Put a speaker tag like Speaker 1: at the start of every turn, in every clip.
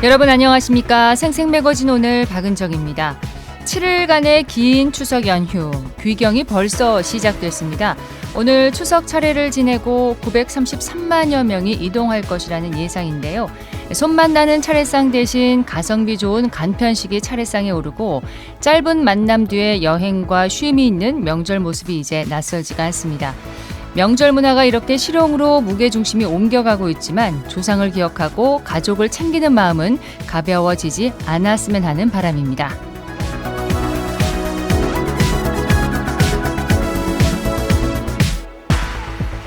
Speaker 1: 여러분 안녕하십니까. 생생매거진 오늘 박은정입니다. 7일간의 긴 추석 연휴, 귀경이 벌써 시작됐습니다. 오늘 추석 차례를 지내고 933만여 명이 이동할 것이라는 예상인데요. 손만 나는 차례상 대신 가성비 좋은 간편식이 차례상에 오르고 짧은 만남 뒤에 여행과 쉼이 있는 명절 모습이 이제 낯설지가 않습니다. 명절 문화가 이렇게 실용으로 무게중심이 옮겨가고 있지만 조상을 기억하고 가족을 챙기는 마음은 가벼워지지 않았으면 하는 바람입니다.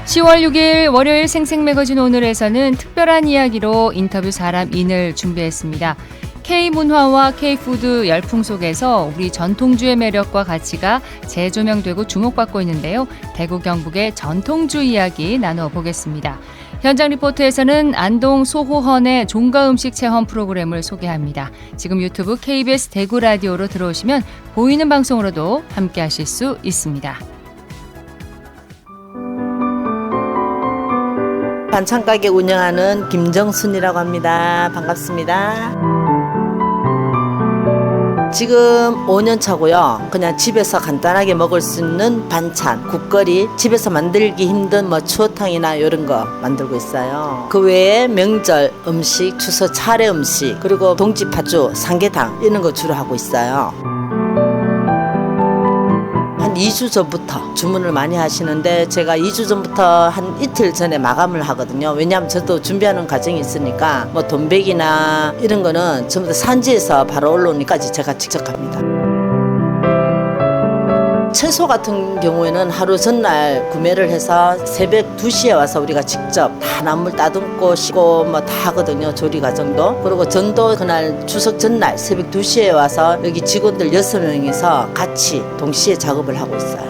Speaker 1: 10월 6일 월요일 생생매거진 오늘에서는 특별한 이야기로 인터뷰 사람 인을 준비했습니다. K문화와 K푸드 열풍 속에서 우리 전통주의 매력과 가치가 재조명되고 주목받고 있는데요. 대구 경북의 전통주 이야기 나눠보겠습니다. 현장 리포트에서는 안동 소호헌의 종가음식 체험 프로그램을 소개합니다. 지금 유튜브 KBS 대구 라디오로 들어오시면 보이는 방송으로도 함께 하실 수 있습니다.
Speaker 2: 반찬가게 운영하는 김정순이라고 합니다. 반갑습니다. 지금 5년 차고요. 그냥 집에서 간단하게 먹을 수 있는 반찬, 국거리, 집에서 만들기 힘든 추어탕이나 이런 거 만들고 있어요. 그 외에 명절 음식, 추석 차례 음식, 그리고 동지파주, 삼계탕 이런 거 주로 하고 있어요. 한 2주 전부터 주문을 많이 하시는데 제가 2주 전부터 한 이틀 전에 마감을 하거든요. 왜냐하면 저도 준비하는 과정이 있으니까 돈백이나 이런 거는 전부 다 산지에서 바로 올라오니까지 제가 직접 합니다. 채소 같은 경우에는 하루 전날 구매를 해서 새벽 2시에 와서 우리가 직접 다 나물 따듬고 씻고 다 하거든요. 조리 과정도. 그리고 전도 그날 추석 전날 새벽 2시에 와서 여기 직원들 6명이서 같이 동시에 작업을 하고 있어요.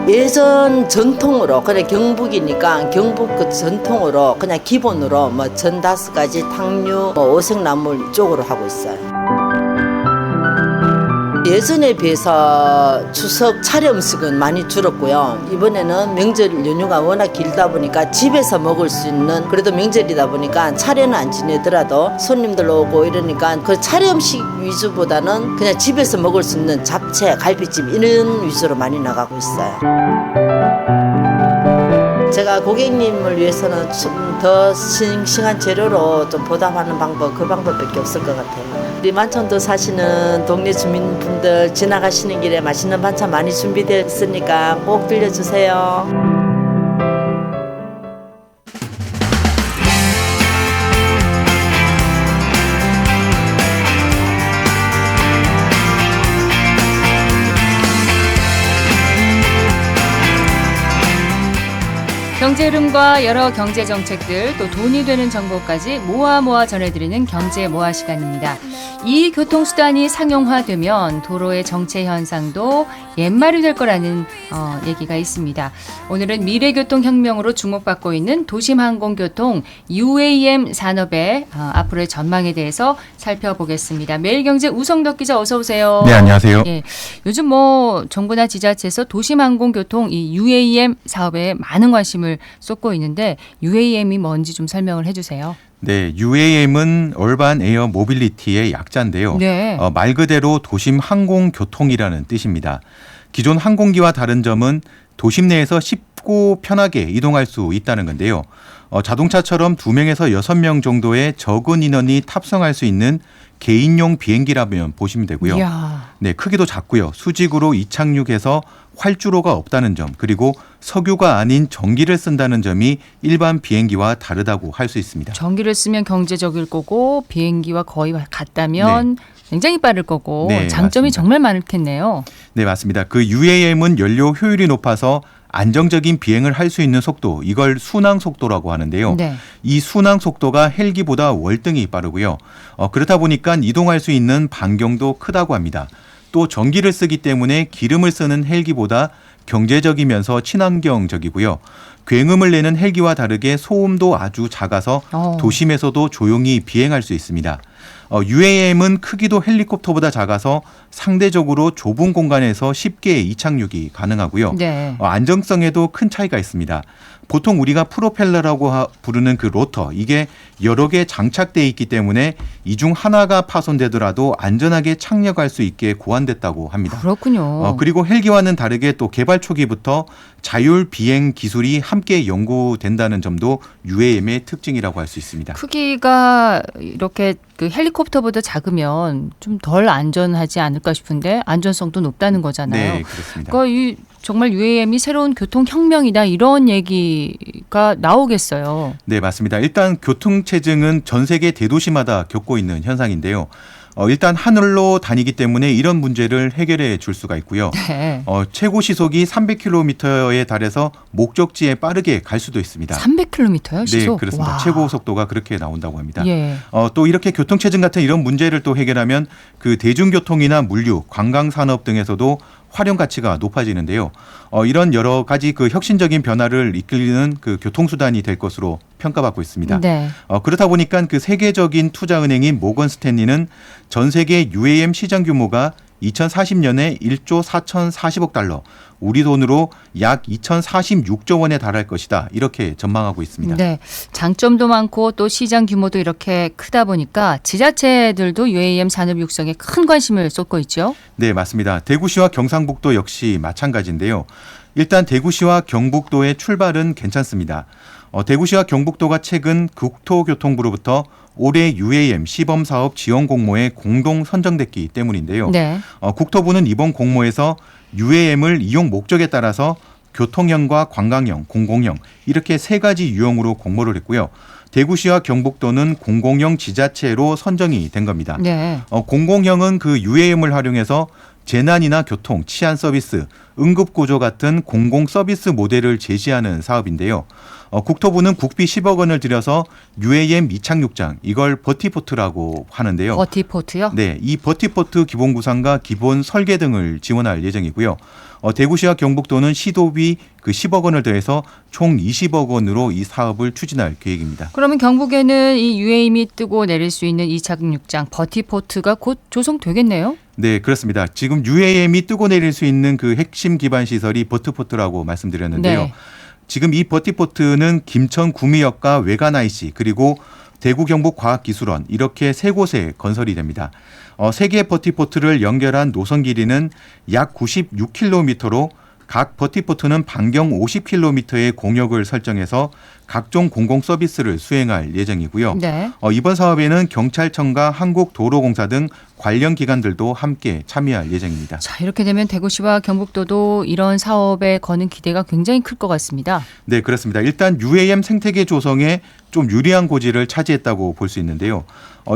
Speaker 2: 예전 전통으로 그냥 경북이니까 경북 그 전통으로 그냥 기본으로 전 5가지 탕류, 오색나물 쪽으로 하고 있어요. 예전에 비해서 추석 차례 음식은 많이 줄었고요. 이번에는 명절 연휴가 워낙 길다 보니까 집에서 먹을 수 있는, 그래도 명절이다 보니까 차례는 안 지내더라도 손님들 오고 이러니까 그 차례 음식 위주보다는 그냥 집에서 먹을 수 있는 잡채, 갈비찜 이런 위주로 많이 나가고 있어요. 제가 고객님을 위해서는 좀 더 싱싱한 재료로 좀 보답하는 방법, 그 방법밖에 없을 것 같아요. 우리 만천도 사시는 동네 주민분들 지나가시는 길에 맛있는 반찬 많이 준비되어 있으니까 꼭 들려주세요.
Speaker 1: 경제 흐름과 여러 경제 정책들 또 돈이 되는 정보까지 모아 전해드리는 경제 모아 시간입니다. 이 교통수단이 상용화되면 도로의 정체 현상도 옛말이 될 거라는 얘기가 있습니다. 오늘은 미래교통혁명으로 주목받고 있는 도심항공교통 UAM 산업의 앞으로의 전망에 대해서 살펴보겠습니다. 매일경제 우성덕 기자 어서 오세요.
Speaker 3: 네, 안녕하세요.
Speaker 1: 예, 요즘 정부나 지자체에서 도심항공교통 이 UAM 사업에 많은 관심을 쏟고 있는데 UAM이 뭔지 좀 설명을 해주세요.
Speaker 3: 네, UAM은 얼반 에어 모빌리티의 약자인데요.
Speaker 1: 네.
Speaker 3: 말 그대로 도심 항공교통이라는 뜻입니다. 기존 항공기와 다른 점은 도심 내에서 쉽고 편하게 이동할 수 있다는 건데요. 자동차처럼 2명에서 6명 정도의 적은 인원이 탑승할 수 있는 개인용 비행기라면 보시면 되고요.
Speaker 1: 이야.
Speaker 3: 네, 크기도 작고요. 수직으로 이착륙해서 활주로가 없다는 점, 그리고 석유가 아닌 전기를 쓴다는 점이 일반 비행기와 다르다고 할 수 있습니다.
Speaker 1: 전기를 쓰면 경제적일 거고 비행기와 거의 같다면 굉장히 빠를 거고
Speaker 3: 네,
Speaker 1: 장점이
Speaker 3: 맞습니다.
Speaker 1: 정말 많겠네요.
Speaker 3: 네, 맞습니다. 그 UAM은 연료 효율이 높아서 안정적인 비행을 할 수 있는 속도, 이걸 순항 속도라고 하는데요.
Speaker 1: 네.
Speaker 3: 이 순항 속도가 헬기보다 월등히 빠르고요. 그렇다 보니까 이동할 수 있는 반경도 크다고 합니다. 또 전기를 쓰기 때문에 기름을 쓰는 헬기보다 경제적이면서 친환경적이고요. 굉음을 내는 헬기와 다르게 소음도 아주 작아서 도심에서도 조용히 비행할 수 있습니다. UAM은 크기도 헬리콥터보다 작아서 상대적으로 좁은 공간에서 쉽게 이착륙이 가능하고요.
Speaker 1: 네.
Speaker 3: 안정성에도 큰 차이가 있습니다. 보통 우리가 프로펠러라고 부르는 그 로터, 이게 여러 개 장착돼 있기 때문에 이 중 하나가 파손되더라도 안전하게 착륙할 수 있게 고안됐다고 합니다.
Speaker 1: 그렇군요.
Speaker 3: 그리고 헬기와는 다르게 또 개발 초기부터 자율 비행 기술이 함께 연구된다는 점도 UAM의 특징이라고 할 수 있습니다.
Speaker 1: 크기가 이렇게 그 헬리콥터보다 작으면 좀 덜 안전하지 않을까 싶은데 안전성도 높다는 거잖아요.
Speaker 3: 네, 그렇습니다.
Speaker 1: 그러니까 정말 UAM이 새로운 교통혁명이다 이런 얘기가 나오겠어요.
Speaker 3: 네, 맞습니다. 일단 교통체증은 전 세계 대도시마다 겪고 있는 현상인데요. 일단 하늘로 다니기 때문에 이런 문제를 해결해 줄 수가 있고요.
Speaker 1: 네.
Speaker 3: 최고 시속이 300km에 달해서 목적지에 빠르게 갈 수도 있습니다.
Speaker 1: 300km요, 시속?
Speaker 3: 네, 그렇습니다.
Speaker 1: 와.
Speaker 3: 최고 속도가 그렇게 나온다고 합니다.
Speaker 1: 예.
Speaker 3: 또 이렇게 교통체증 같은 이런 문제를 또 해결하면 그 대중교통이나 물류, 관광산업 등에서도 활용 가치가 높아지는데요. 이런 여러 가지 그 혁신적인 변화를 이끌리는 그 교통수단이 될 것으로 평가받고 있습니다.
Speaker 1: 네.
Speaker 3: 그렇다 보니까 그 세계적인 투자은행인 모건 스탠리는 전 세계 UAM 시장 규모가 2040년에 1조 4,040억 달러, 우리 돈으로 약 2,046조 원에 달할 것이다. 이렇게 전망하고 있습니다.
Speaker 1: 네. 장점도 많고 또 시장 규모도 이렇게 크다 보니까 지자체들도 UAM 산업 육성에 큰 관심을 쏟고 있죠.
Speaker 3: 네, 맞습니다. 대구시와 경상북도 역시 마찬가지인데요. 일단 대구시와 경북도의 출발은 괜찮습니다. 대구시와 경북도가 최근 국토교통부로부터 올해 UAM 시범사업 지원 공모에 공동 선정됐기 때문인데요.
Speaker 1: 네.
Speaker 3: 국토부는 이번 공모에서 UAM을 이용 목적에 따라서 교통형과 관광형, 공공형 이렇게 세 가지 유형으로 공모를 했고요. 대구시와 경북도는 공공형 지자체로 선정이 된 겁니다.
Speaker 1: 네.
Speaker 3: 공공형은 그 UAM을 활용해서 재난이나 교통, 치안 서비스, 응급구조 같은 공공 서비스 모델을 제시하는 사업인데요. 국토부는 국비 10억 원을 들여서 UAM 이착륙장, 이걸 버티포트라고 하는데요.
Speaker 1: 버티포트요?
Speaker 3: 네, 이 버티포트 기본 구상과 기본 설계 등을 지원할 예정이고요. 대구시와 경북도는 시도비 그 10억 원을 더해서 총 20억 원으로 이 사업을 추진할 계획입니다.
Speaker 1: 그러면 경북에는 이 UAM이 뜨고 내릴 수 있는 이착륙장 버티포트가 곧 조성되겠네요?
Speaker 3: 네, 그렇습니다. 지금 UAM이 뜨고 내릴 수 있는 그 핵심 기반 시설이 버티포트라고 말씀드렸는데요.
Speaker 1: 네.
Speaker 3: 지금 이 버티포트는 김천 구미역과 외관 IC 그리고 대구 경북 과학기술원 이렇게 세 곳에 건설이 됩니다. 세 개의 버티포트를 연결한 노선 길이는 약 96km로 각 버티포트는 반경 50km의 공역을 설정해서 각종 공공 서비스를 수행할 예정이고요.
Speaker 1: 네.
Speaker 3: 이번 사업에는 경찰청과 한국도로공사 등 관련 기관들도 함께 참여할 예정입니다.
Speaker 1: 자, 이렇게 되면 대구시와 경북도도 이런 사업에 거는 기대가 굉장히 클 것 같습니다.
Speaker 3: 네, 그렇습니다. 일단 UAM 생태계 조성에 좀 유리한 고지를 차지했다고 볼 수 있는데요.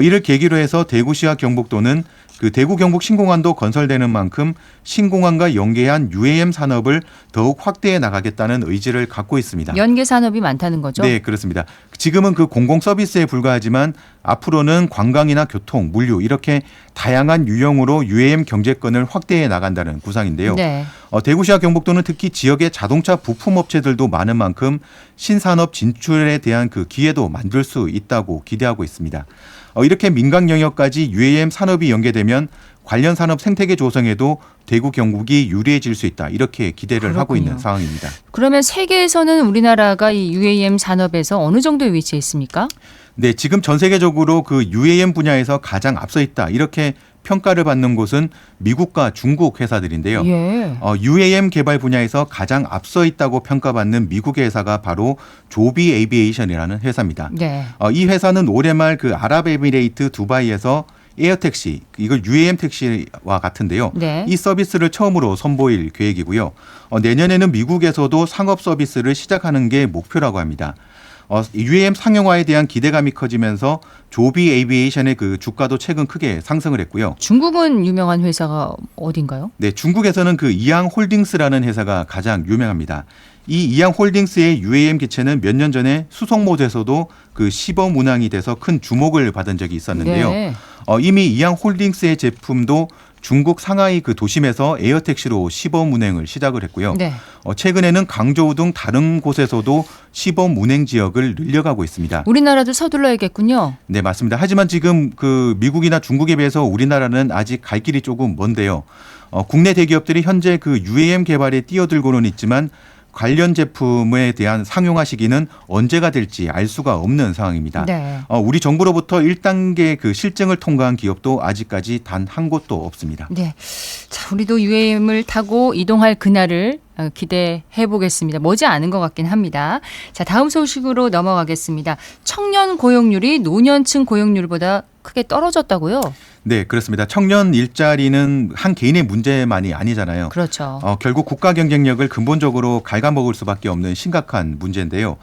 Speaker 3: 이를 계기로 해서 대구시와 경북도는 그 대구 경북 신공항도 건설되는 만큼 신공항과 연계한 UAM 산업을 더욱 확대해 나가겠다는 의지를 갖고 있습니다.
Speaker 1: 연계 산업이 많다는 거죠?
Speaker 3: 네, 그렇습니다. 지금은 그 공공 서비스에 불과하지만 앞으로는 관광이나 교통, 물류 이렇게 다양한 유형으로 UAM 경제권을 확대해 나간다는 구상인데요.
Speaker 1: 네.
Speaker 3: 대구시와 경북도는 특히 지역의 자동차 부품 업체들도 많은 만큼 신산업 진출에 대한 그 기회도 만들 수 있다고 기대하고 있습니다. 이렇게 민간 영역까지 UAM 산업이 연계되면 관련 산업 생태계 조성에도 대구 경북이 유리해질 수 있다. 이렇게 기대를 하고
Speaker 1: 그렇군요.
Speaker 3: 있는 상황입니다.
Speaker 1: 그러면 세계에서는 우리나라가 이 UAM 산업에서 어느 정도에 위치해 있습니까?
Speaker 3: 네, 지금 전 세계적으로 그 UAM 분야에서 가장 앞서 있다. 이렇게 평가를 받는 곳은 미국과 중국 회사들인데요.
Speaker 1: 예.
Speaker 3: UAM 개발 분야에서 가장 앞서 있다고 평가받는 미국의 회사가 바로 조비 에이비에이션이라는 회사입니다.
Speaker 1: 네.
Speaker 3: 이 회사는 올해 말 그 아랍에미레이트 두바이에서 에어택시, 이걸 UAM 택시와 같은데요.
Speaker 1: 네.
Speaker 3: 이 서비스를 처음으로 선보일 계획이고요. 내년에는 미국에서도 상업 서비스를 시작하는 게 목표라고 합니다. UAM 상용화에 대한 기대감이 커지면서 조비 에이비에이션의 그 주가도 최근 크게 상승을 했고요.
Speaker 1: 중국은 유명한 회사가 어딘가요?
Speaker 3: 네, 중국에서는 그 이양홀딩스라는 회사가 가장 유명합니다. 이 이양홀딩스의 UAM 기체는 몇 년 전에 수송모드에서도 그 시범 운항이 돼서 큰 주목을 받은 적이 있었는데요.
Speaker 1: 네.
Speaker 3: 이미 이양홀딩스의 제품도 중국 상하이 그 도심에서 에어택시로 시범 운행을 시작을 했고요.
Speaker 1: 네.
Speaker 3: 최근에는 강저우 등 다른 곳에서도 시범 운행 지역을 늘려가고 있습니다.
Speaker 1: 우리나라도 서둘러야겠군요.
Speaker 3: 네, 맞습니다. 하지만 지금 그 미국이나 중국에 비해서 우리나라는 아직 갈 길이 조금 먼데요. 국내 대기업들이 현재 그 UAM 개발에 뛰어들고는 있지만 관련 제품에 대한 상용화 시기는 언제가 될지 알 수가 없는 상황입니다.
Speaker 1: 네.
Speaker 3: 우리 정부로부터 1단계 그 실증을 통과한 기업도 아직까지 단 한 곳도 없습니다.
Speaker 1: 네. 자, 우리도 UAM을 타고 이동할 그날을 기대해 보겠습니다. 머지않은 것 같긴 합니다. 자, 다음 소식으로 넘어가겠습니다. 청년 고용률이 노년층 고용률보다 크게 떨어졌다고요?
Speaker 3: 네, 그렇습니다. 청년 일자리는 한 개인의 문제만이 아니잖아요.
Speaker 1: 그렇죠.
Speaker 3: 결국 국가 경쟁력을 근본적으로 갉아먹을 수밖에 없는 심각한 문제인데요.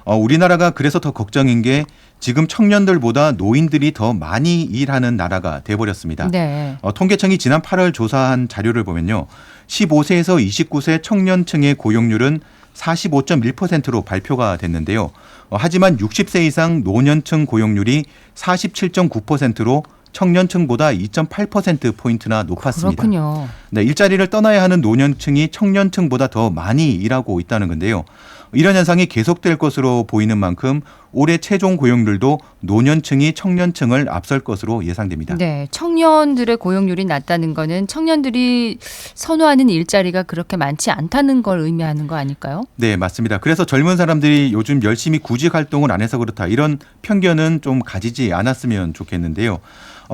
Speaker 3: 우리나라가 그래서 더 걱정인 게 지금 청년들보다 노인들이 더 많이 일하는 나라가 돼버렸습니다.
Speaker 1: 네.
Speaker 3: 통계청이 지난 8월 조사한 자료를 보면요. 15세에서 29세 청년층의 고용률은 45.1%로 발표가 됐는데요. 하지만 60세 이상 노년층 고용률이 47.9%로 청년층보다 2.8%포인트나 높았습니다.
Speaker 1: 그렇군요.
Speaker 3: 네, 일자리를 떠나야 하는 노년층이 청년층보다 더 많이 일하고 있다는 건데요. 이런 현상이 계속될 것으로 보이는 만큼 올해 최종 고용률도 노년층이 청년층을 앞설 것으로 예상됩니다.
Speaker 1: 네, 청년들의 고용률이 낮다는 거는 청년들이 선호하는 일자리가 그렇게 많지 않다는 걸 의미하는 거 아닐까요?
Speaker 3: 네, 맞습니다. 그래서 젊은 사람들이 요즘 열심히 구직 활동을 안 해서 그렇다. 이런 편견은 좀 가지지 않았으면 좋겠는데요.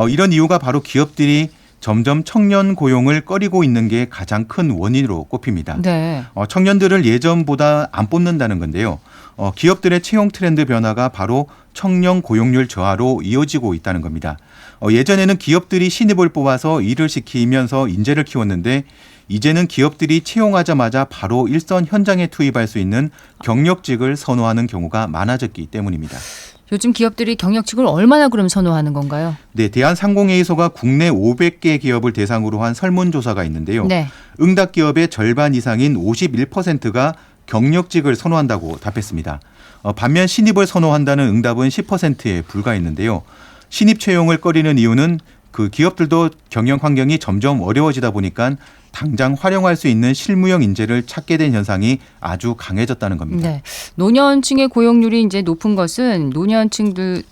Speaker 3: 이런 이유가 바로 기업들이 점점 청년 고용을 꺼리고 있는 게 가장 큰 원인으로 꼽힙니다.
Speaker 1: 네.
Speaker 3: 청년들을 예전보다 안 뽑는다는 건데요. 기업들의 채용 트렌드 변화가 바로 청년 고용률 저하로 이어지고 있다는 겁니다. 예전에는 기업들이 신입을 뽑아서 일을 시키면서 인재를 키웠는데 이제는 기업들이 채용하자마자 바로 일선 현장에 투입할 수 있는 경력직을 선호하는 경우가 많아졌기 때문입니다.
Speaker 1: 요즘 기업들이 경력직을 얼마나 그럼 선호하는 건가요?
Speaker 3: 네, 대한상공회의소가 국내 500개 기업을 대상으로 한 설문조사가 있는데요.
Speaker 1: 네.
Speaker 3: 응답 기업의 절반 이상인 51%가 경력직을 선호한다고 답했습니다. 반면 신입을 선호한다는 응답은 10%에 불과했는데요. 신입 채용을 꺼리는 이유는 그 기업들도 경영 환경이 점점 어려워지다 보니까 당장 활용할 수 있는 실무형 인재를 찾게 된 현상이 아주 강해졌다는 겁니다.
Speaker 1: 네. 노년층의 고용률이 이제 높은 것은 노년층도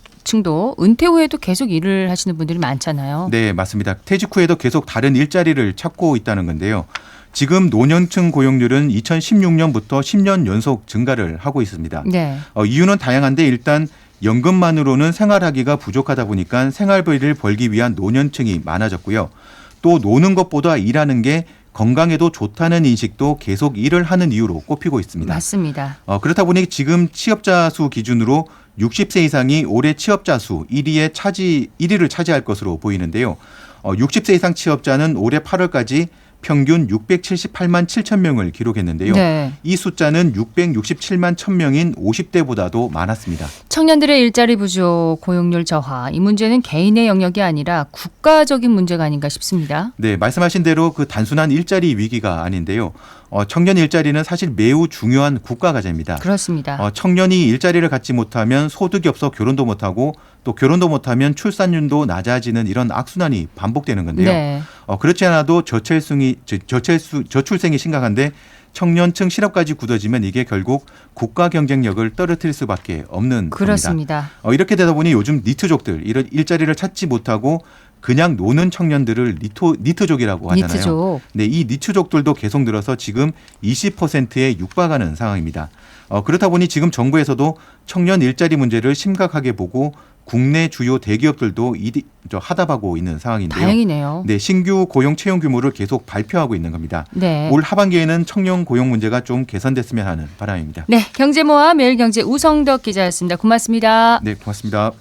Speaker 1: 은퇴 후에도 계속 일을 하시는 분들이 많잖아요.
Speaker 3: 네, 맞습니다. 퇴직 후에도 계속 다른 일자리를 찾고 있다는 건데요. 지금 노년층 고용률은 2016년부터 10년 연속 증가를 하고 있습니다.
Speaker 1: 네.
Speaker 3: 이유는 다양한데 일단 연금만으로는 생활하기가 부족하다 보니까 생활비를 벌기 위한 노년층이 많아졌고요. 또 노는 것보다 일하는 게 건강에도 좋다는 인식도 계속 일을 하는 이유로 꼽히고 있습니다.
Speaker 1: 맞습니다.
Speaker 3: 그렇다 보니 지금 취업자 수 기준으로 60세 이상이 올해 취업자 수 1위를 차지할 것으로 보이는데요. 60세 이상 취업자는 올해 8월까지 평균 678만 7천 명을 기록했는데요.
Speaker 1: 네.
Speaker 3: 이 숫자는 667만 1,000명인 50대보다도 많았습니다.
Speaker 1: 청년들의 일자리 부족, 고용률 저하, 이 문제는 개인의 영역이 아니라 국가적인 문제가 아닌가 싶습니다.
Speaker 3: 네, 말씀하신 대로 그 단순한 일자리 위기가 아닌데요. 청년 일자리는 사실 매우 중요한 국가 과제입니다.
Speaker 1: 그렇습니다.
Speaker 3: 청년이 일자리를 갖지 못하면 소득이 없어 결혼도 못하고 또 결혼도 못하면 출산율도 낮아지는 이런 악순환이 반복되는 건데요.
Speaker 1: 네.
Speaker 3: 그렇지 않아도 저출생이 심각한데 청년층 실업까지 굳어지면 이게 결국 국가 경쟁력을 떨어뜨릴 수밖에 없는
Speaker 1: 그렇습니다.
Speaker 3: 겁니다. 이렇게 되다 보니 요즘 니트족들 이런 일자리를 찾지 못하고 그냥 노는 청년들을 니트족이라고 하잖아요.
Speaker 1: 니트족.
Speaker 3: 네, 이 니트족들도 계속 늘어서 지금 20%에 육박하는 상황입니다. 그렇다 보니 지금 정부에서도 청년 일자리 문제를 심각하게 보고 국내 주요 대기업들도 하답하고 있는 상황인데요.
Speaker 1: 다행이네요.
Speaker 3: 네, 신규 고용 채용 규모를 계속 발표하고 있는 겁니다.
Speaker 1: 네.
Speaker 3: 올 하반기에는 청년 고용 문제가 좀 개선됐으면 하는 바람입니다.
Speaker 1: 네, 경제모아 매일경제 우성덕 기자였습니다. 고맙습니다.
Speaker 3: 네, 고맙습니다.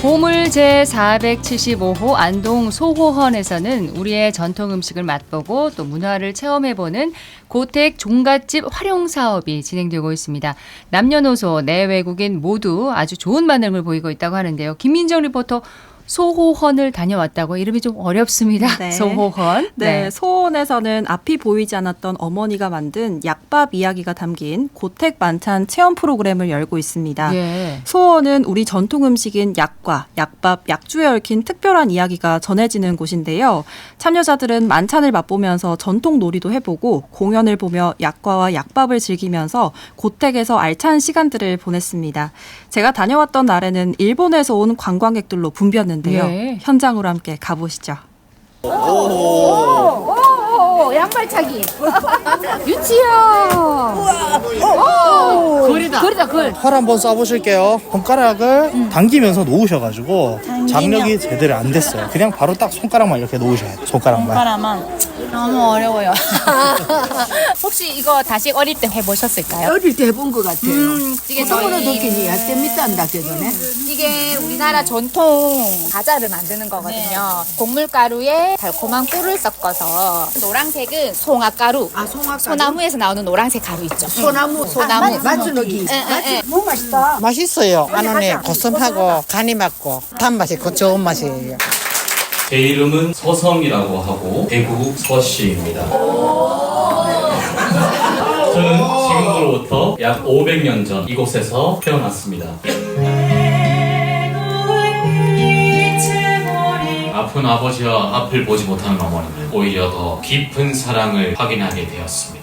Speaker 1: 보물 제475호 안동 소호헌에서는 우리의 전통 음식을 맛보고 또 문화를 체험해보는 고택 종갓집 활용 사업이 진행되고 있습니다. 남녀노소, 내외국인 모두 아주 좋은 반응을 보이고 있다고 하는데요. 김민정 리포터 소호헌을 다녀왔다고. 이름이 좀 어렵습니다.
Speaker 4: 네.
Speaker 1: 소호헌.
Speaker 4: 네, 소원에서는 앞이 보이지 않았던 어머니가 만든 약밥 이야기가 담긴 고택 만찬 체험 프로그램을 열고 있습니다.
Speaker 1: 예.
Speaker 4: 소원은 우리 전통 음식인 약과 약밥, 약주에 얽힌 특별한 이야기가 전해지는 곳인데요. 참여자들은 만찬을 맛보면서 전통 놀이도 해보고 공연을 보며 약과와 약밥을 즐기면서 고택에서 알찬 시간들을 보냈습니다. 제가 다녀왔던 날에는 일본에서 온 관광객들로 붐볐는데요.
Speaker 1: 예.
Speaker 4: 현장으로 함께 가보시죠.
Speaker 5: 양발차기. 유치요. 거리다 걸.
Speaker 6: 활 한번 쏴보실게요. 손가락을 당기면서 놓으셔가지고 장력이 제대로 안 됐어요. 그냥 바로 딱 손가락만 이렇게 놓으셔야 돼요. 손가락만.
Speaker 5: 너무 어려워요.
Speaker 7: 혹시 이거 다시 어릴 때 해보셨을까요?
Speaker 5: 어릴 때 해본 것 같아요.
Speaker 7: 이게
Speaker 5: 저거는
Speaker 7: 저희
Speaker 5: 도끼니 할때 밑단다 그전에.
Speaker 7: 이게 우리나라 전통 과자를 만드는 거거든요. 곡물가루에 달콤한 꿀을 섞어서 노란색은 송화가루.
Speaker 5: 아 송아가루.
Speaker 7: 소나무에서 나오는 노란색 가루 있죠.
Speaker 5: 소나무.
Speaker 7: 소나무.
Speaker 5: 맛주너기.
Speaker 7: 너무 맛있다.
Speaker 8: 맛있어요. 안원에 고소하고 간이 맞고 단맛이 그 좋은 맛이에요.
Speaker 9: 제 이름은 서성이라고 하고 대구 서씨입니다. 저는 지금으로부터 약 500년 전 이곳에서 태어났습니다. 아픈 아버지와 앞을 보지 못하는 어머니는 오히려 더 깊은 사랑을 확인하게 되었습니다.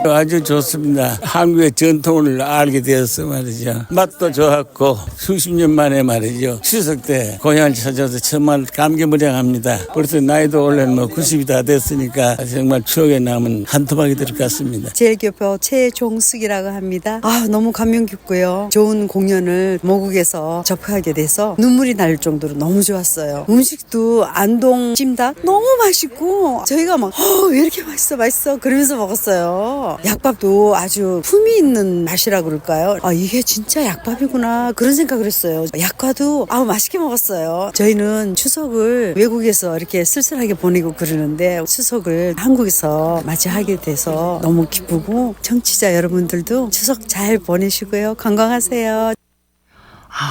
Speaker 10: 아주 좋습니다. 한국의 전통을 알게 되어서 말이죠. 맛도 좋았고 수십 년 만에 말이죠. 추석 때 고향을 찾아서 정말 감개무량합니다. 벌써 나이도 원래 90이 다 됐으니까 정말 추억에 남은 한 토막이 될 것 같습니다.
Speaker 11: 제일교포 최종숙이라고 합니다. 너무 감명 깊고요. 좋은 공연을 모국에서 접하게 돼서 눈물이 날 정도로 너무 좋았어요. 음식도 안동 찜닭 너무 맛있고 저희가 막 왜 이렇게 맛있어 그러면서 먹었어요. 약밥도 아주 품이 있는 맛이라 그럴까요? 이게 진짜 약밥이구나 그런 생각을 했어요. 약과도 맛있게 먹었어요. 저희는 추석을 외국에서 이렇게 쓸쓸하게 보내고 그러는데 추석을 한국에서 맞이하게 돼서 너무 기쁘고 청취자 여러분들도 추석 잘 보내시고요. 건강하세요.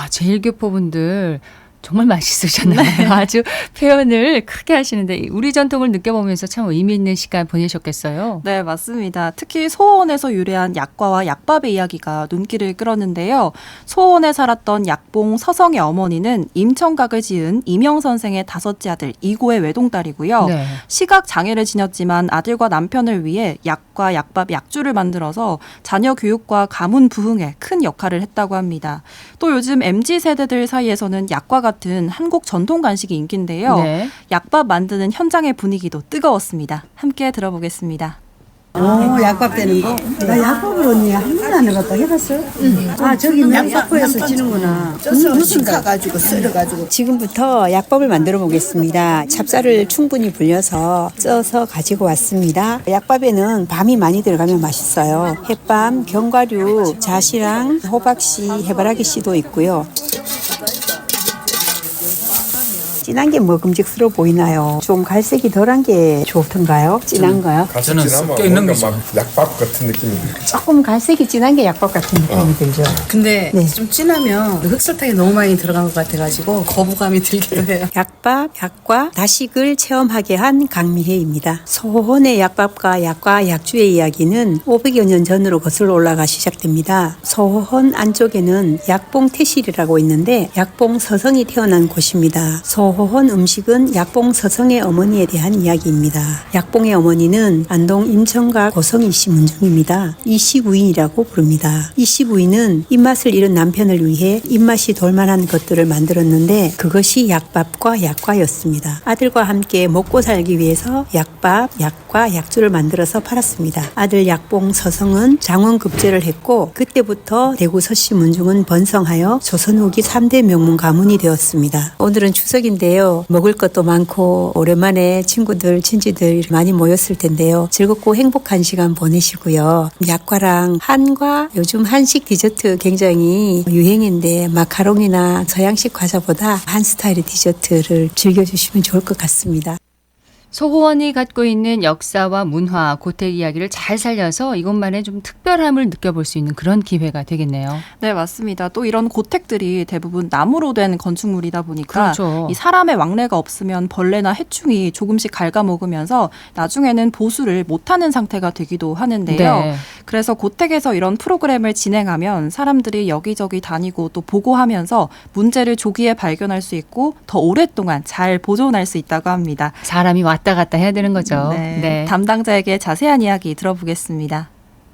Speaker 1: 제일교포분들 정말 맛있으셨나요? 아주 표현을 크게 하시는데 우리 전통을 느껴보면서 참 의미 있는 시간 보내셨겠어요?
Speaker 4: 네, 맞습니다. 특히 소원에서 유래한 약과와 약밥의 이야기가 눈길을 끌었는데요. 소원에 살았던 약봉 서성의 어머니는 임청각을 지은 이명 선생의 다섯째 아들 이고의 외동딸이고요.
Speaker 1: 네.
Speaker 4: 시각 장애를 지녔지만 아들과 남편을 위해 약과 약밥, 약주를 만들어서 자녀 교육과 가문 부흥에 큰 역할을 했다고 합니다. 또 요즘 MZ세대들 사이에서는 약과 같은 한국 전통 간식이 인기인데요.
Speaker 1: 네.
Speaker 4: 약밥 만드는 현장의 분위기도 뜨거웠습니다. 함께 들어보겠습니다.
Speaker 11: 약밥 되는 거? 나 약밥을 언니 한 번도 안 해봤다. 해봤어요? 저기 약밥에서 지는구나.
Speaker 5: 무슨 가가지고 썰어가지고.
Speaker 11: 지금부터 약밥을 만들어 보겠습니다. 찹쌀을 충분히 불려서 쪄서 가지고 왔습니다. 약밥에는 밤이 많이 들어가면 맛있어요. 햇밤, 견과류, 자시랑, 호박씨, 해바라기 씨도 있고요. 진한 게 먹음직스러워 보이나요? 좀 갈색이 덜한 게 좋던가요? 진한가요?
Speaker 12: 저는 섞여 있는 게 막 약밥 같은 느낌입니다.
Speaker 11: 조금 갈색이 진한 게 약밥 같은 느낌이 들죠.
Speaker 5: 근데 좀 진하면 흑설탕이 너무 많이 들어간 것 같아가지고 거부감이 들기도 해요.
Speaker 11: 약밥, 약과 다식을 체험하게 한 강미혜입니다. 소혼의 약밥과 약과 약주의 이야기는 500여 년 전으로 거슬러 올라가 시작됩니다. 소혼 안쪽에는 약봉 태실이라고 있는데 약봉 서성이 태어난 곳입니다. 소혼 음식은 약봉 서성의 어머니에 대한 이야기입니다. 약봉의 어머니는 안동 임청각 고성이 씨 문중입니다. 이씨 부인이라고 부릅니다. 이씨 부인은 입맛을 잃은 남편을 위해 입맛이 돌만한 것들을 만들었는데 그것이 약밥과 약과였습니다. 아들과 함께 먹고 살기 위해서 약밥, 약과, 약주를 만들어서 팔았습니다. 아들 약봉 서성은 장원급제를 했고 그때부터 대구 서씨 문중은 번성하여 조선 후기 3대 명문 가문이 되었습니다. 오늘은 추석인데요. 먹을 것도 많고 오랜만에 친구들, 친지들 많이 모였을 텐데요. 즐겁고 행복한 시간 보내시고요. 약과랑 한과 요즘 한식 디저트 굉장히 유행인데 마카롱이나 서양식 과자보다 한 스타일의 디저트를 즐겨주시면 좋을 것 같습니다.
Speaker 1: 소호원이 갖고 있는 역사와 문화, 고택 이야기를 잘 살려서 이곳만의 좀 특별함을 느껴볼 수 있는 그런 기회가 되겠네요.
Speaker 4: 네, 맞습니다. 또 이런 고택들이 대부분 나무로 된 건축물이다 보니까
Speaker 1: 그렇죠.
Speaker 4: 이 사람의 왕래가 없으면 벌레나 해충이 조금씩 갉아먹으면서 나중에는 보수를 못하는 상태가 되기도 하는데요.
Speaker 1: 네.
Speaker 4: 그래서 고택에서 이런 프로그램을 진행하면 사람들이 여기저기 다니고 또 보고하면서 문제를 조기에 발견할 수 있고 더 오랫동안 잘 보존할 수 있다고 합니다.
Speaker 1: 사람이 왔다 갔다 해야 되는 거죠.
Speaker 4: 네. 담당자에게 자세한 이야기 들어보겠습니다.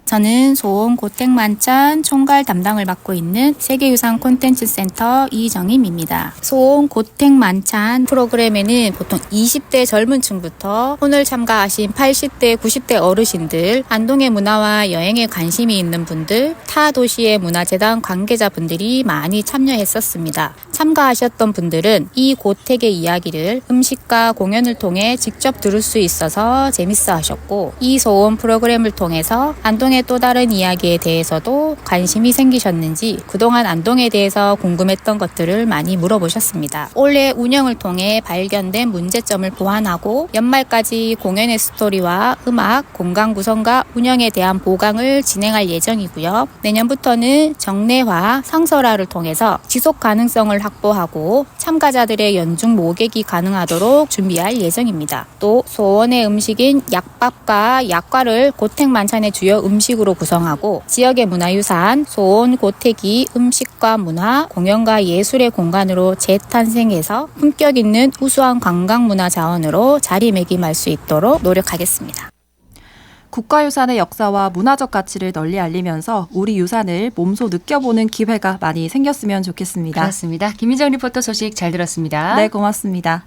Speaker 7: 저는 소원 고택만찬 총괄 담당을 맡고 있는 세계유산 콘텐츠센터 이정임입니다. 소원 고택만찬 프로그램에는 보통 20대 젊은 층부터 오늘 참가하신 80대, 90대 어르신들, 안동의 문화와 여행에 관심이 있는 분들, 타 도시의 문화재단 관계자분들이 많이 참여했었습니다. 참가하셨던 분들은 이 고택의 이야기를 음식과 공연을 통해 직접 들을 수 있어서 재밌어 하셨고, 이 소원 프로그램을 통해서 안동의 또 다른 이야기에 대해서도 관심이 생기셨는지 그동안 안동에 대해서 궁금했던 것들을 많이 물어보셨습니다. 올해 운영을 통해 발견된 문제점을 보완하고 연말까지 공연의 스토리와 음악, 공간 구성과 운영에 대한 보강을 진행할 예정이고요. 내년부터는 정례화, 상설화를 통해서 지속 가능성을 확보하고 참가자들의 연중 모객이 가능하도록 준비할 예정입니다. 또 소원의 음식인 약밥과 약과를 고택 만찬의 주요 음식으로 구성하고 지역의 문화유산, 소원 고택이 음식과 문화, 공연과 예술의 공간으로 재탄생해서 품격 있는 우수한 관광문화 자원으로 자리매김할 수 있도록 노력하겠습니다.
Speaker 4: 국가유산의 역사와 문화적 가치를 널리 알리면서 우리 유산을 몸소 느껴보는 기회가 많이 생겼으면 좋겠습니다.
Speaker 1: 그렇습니다. 김희정 리포터 소식 잘 들었습니다.
Speaker 4: 네, 고맙습니다.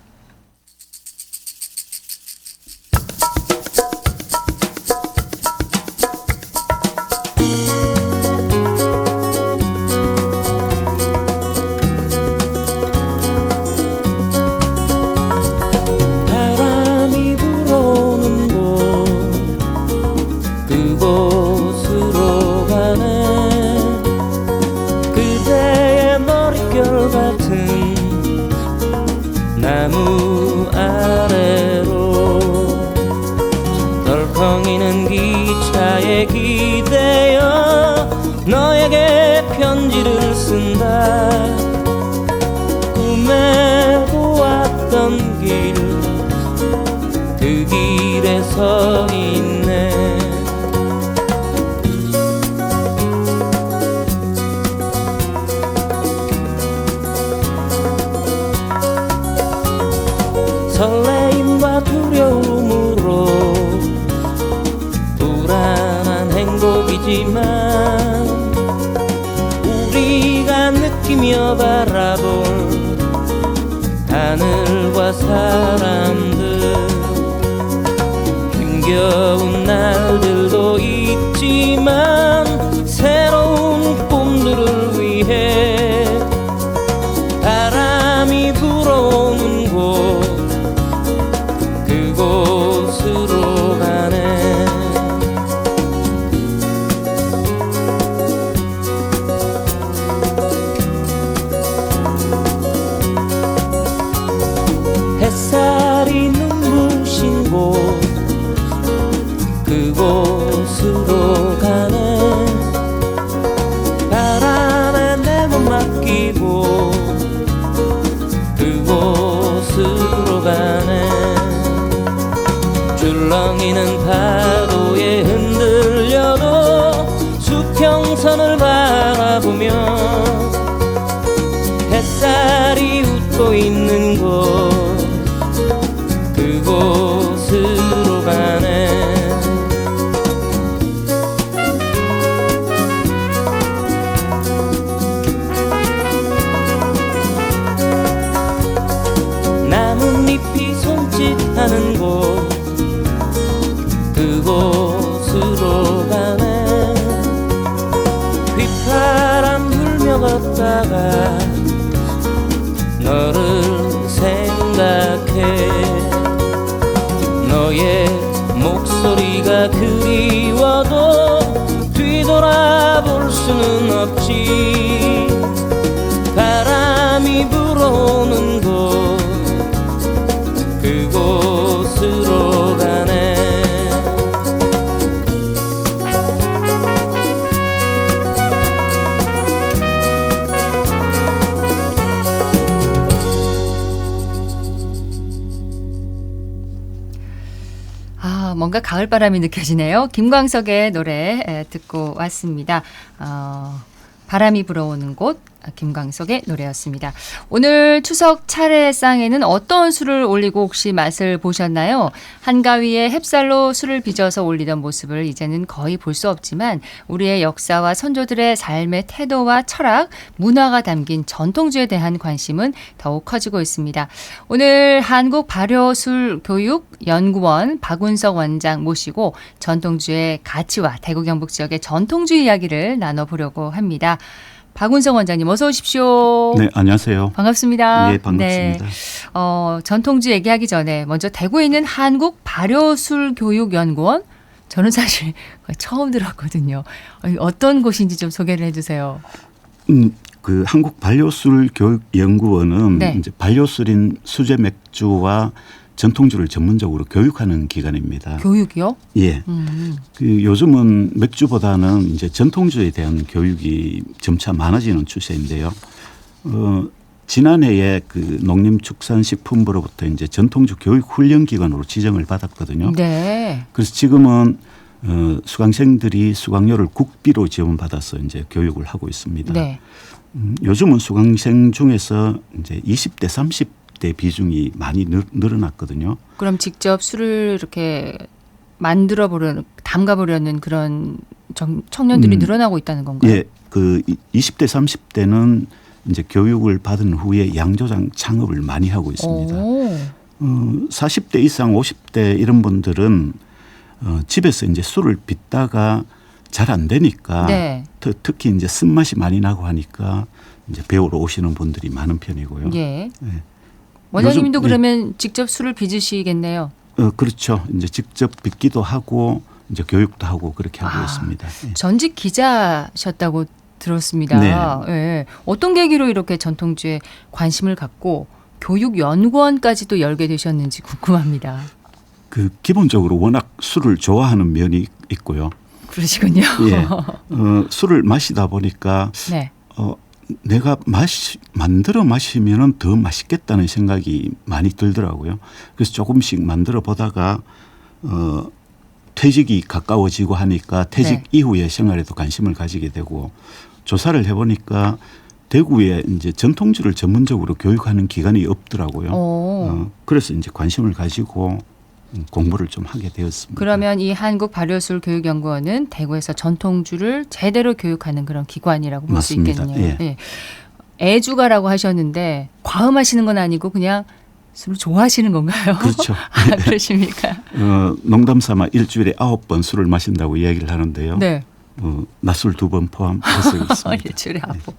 Speaker 13: 나무 아래로 덜컹이는 기차에 기대어 너에게 편지를 쓴다. 꿈에 보았던 길, 그 길에 서 있네. 설레임과 두려움으로 불안한 행복이지만 우리가 느끼며 바라볼 하늘과 사람들, 힘겨운 날들도 있지만 새로운 꿈들을 위해 바람이 불어오는 곳, 그곳으로 가네. 햇살이 눈부신 곳, 그곳으로 가네. 바람에 내 몸 맡기고 그곳으로 가네. 줄렁이는 파도에 흔들려도 수평선을 바라보며 햇살이 웃고 있는 곳, 그곳으로 가네. 나뭇잎이 손짓하는 곳, 그곳으로 가네. 휘파람 불며 걷다가 너를 생각해. 너의 목소리가 그리워도 뒤돌아볼 수는 없지. 바람이 불어오는 곳, 그곳으로
Speaker 1: 아, 뭔가 가을바람이 느껴지네요. 김광석의 노래 듣고 왔습니다. 바람이 불어오는 곳, 김광석의 노래였습니다. 오늘 추석 차례상에는 어떤 술을 올리고 혹시 맛을 보셨나요? 한가위에 햅쌀로 술을 빚어서 올리던 모습을 이제는 거의 볼 수 없지만 우리의 역사와 선조들의 삶의 태도와 철학, 문화가 담긴 전통주에 대한 관심은 더욱 커지고 있습니다. 오늘 한국발효술교육연구원 박운석 원장 모시고 전통주의 가치와 대구 경북 지역의 전통주 이야기를 나눠보려고 합니다. 박운석 원장님 어서 오십시오.
Speaker 14: 네, 안녕하세요.
Speaker 1: 반갑습니다.
Speaker 14: 예, 반갑습니다.
Speaker 1: 네. 전통주 얘기하기 전에 먼저 대구에 있는 한국발효술교육연구원 저는 사실 처음 들었거든요. 어떤 곳인지 좀 소개를 해주세요.
Speaker 14: 그 한국발효술교육연구원은
Speaker 1: 네.
Speaker 14: 이제 발효술인 수제 맥주와 전통주를 전문적으로 교육하는 기관입니다.
Speaker 1: 교육이요?
Speaker 14: 예. 그 요즘은 맥주보다는 이제 전통주에 대한 교육이 점차 많아지는 추세인데요. 지난해에 그 농림축산식품부로부터 이제 전통주 교육 훈련 기관으로 지정을 받았거든요.
Speaker 1: 네.
Speaker 14: 그래서 지금은 수강생들이 수강료를 국비로 지원받아서 이제 교육을 하고 있습니다.
Speaker 1: 네.
Speaker 14: 요즘은 수강생 중에서 이제 20대, 30대 비중이 많이 늘어났거든요.
Speaker 1: 그럼 직접 술을 이렇게 담가보려는 그런 청년들이 늘어나고 있다는 건가요?
Speaker 14: 예, 그 20대, 30대는 이제 교육을 받은 후에 양조장 창업을 많이 하고 있습니다. 40대 이상 50대 이런 분들은 집에서 이제 술을 빚다가 잘 안 되니까
Speaker 1: 네.
Speaker 14: 특히 이제 쓴맛이 많이 나고 하니까 이제 배우러 오시는 분들이 많은 편이고요.
Speaker 1: 예.
Speaker 14: 네.
Speaker 1: 원장님도
Speaker 14: 요즘,
Speaker 1: 그러면 직접 술을 빚으시겠네요.
Speaker 14: 그렇죠. 이제 직접 빚기도 하고 이제 교육도 하고 그렇게 하고 있습니다. 예.
Speaker 1: 전직 기자셨다고 들었습니다.
Speaker 14: 네.
Speaker 1: 예. 어떤 계기로 이렇게 전통주에 관심을 갖고 교육연구원까지도 열게 되셨는지 궁금합니다.
Speaker 14: 그 기본적으로 워낙 술을 좋아하는 면이 있고요.
Speaker 1: 그러시군요.
Speaker 14: 예. 술을 마시다 보니까
Speaker 1: 네.
Speaker 14: 내가 만들어 마시면은 더 맛있겠다는 생각이 많이 들더라고요. 그래서 조금씩 만들어 보다가 퇴직이 가까워지고 하니까 퇴직
Speaker 1: 네.
Speaker 14: 이후의 생활에도 관심을 가지게 되고 조사를 해보니까 대구에 이제 전통주를 전문적으로 교육하는 기관이 없더라고요. 그래서 이제 관심을 가지고 공부를 좀 하게 되었습니다.
Speaker 1: 그러면 이 한국발효술교육연구원은 대구에서 전통주를 제대로 교육하는 그런 기관이라고 볼 수
Speaker 14: 맞습니다.
Speaker 1: 있겠네요.
Speaker 14: 예.
Speaker 1: 예. 애주가라고 하셨는데 과음하시는 건 아니고 그냥 술을 좋아하시는 건가요?
Speaker 14: 그렇죠.
Speaker 1: 아, 그러십니까?
Speaker 14: 농담 삼아 일주일에 9번 술을 마신다고 이야기를 하는데요.
Speaker 1: 네.
Speaker 14: 낮술 2번 포함해서 있습니다.
Speaker 1: 일주일에 9번.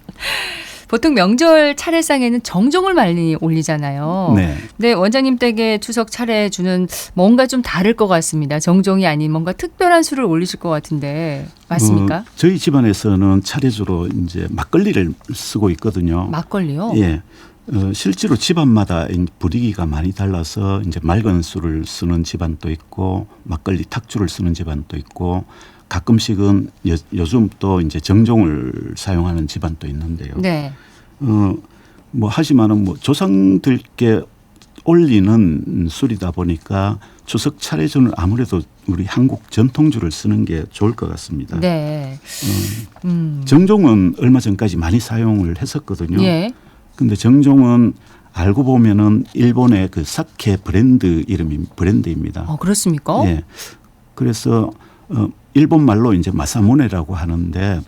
Speaker 1: 보통 명절 차례상에는 정종을 많이 올리잖아요.
Speaker 14: 네.
Speaker 1: 근데 원장님 댁에 추석 차례 주는 뭔가 좀 다를 것 같습니다. 정종이 아닌 뭔가 특별한 술을 올리실 것 같은데 맞습니까?
Speaker 14: 저희 집안에서는 차례주로 이제 막걸리를 쓰고 있거든요.
Speaker 1: 막걸리요?
Speaker 14: 예. 실제로 집안마다 분위기가 많이 달라서 이제 맑은 술을 쓰는 집안도 있고 막걸리 탁주를 쓰는 집안도 있고 가끔씩은 요즘 또 이제 정종을 사용하는 집안도 있는데요.
Speaker 1: 네.
Speaker 14: 하지만은 조상들께 올리는 술이다 보니까 추석 차례주는 아무래도 우리 한국 전통주를 쓰는 게 좋을 것 같습니다.
Speaker 1: 네.
Speaker 14: 정종은 얼마 전까지 많이 사용을 했었거든요.
Speaker 1: 예.
Speaker 14: 근데 정종은 알고 보면은 일본의 그 사케 브랜드입니다.
Speaker 1: 그렇습니까?
Speaker 14: 예. 그래서 일본 말로 이제 마사모네라고 하는데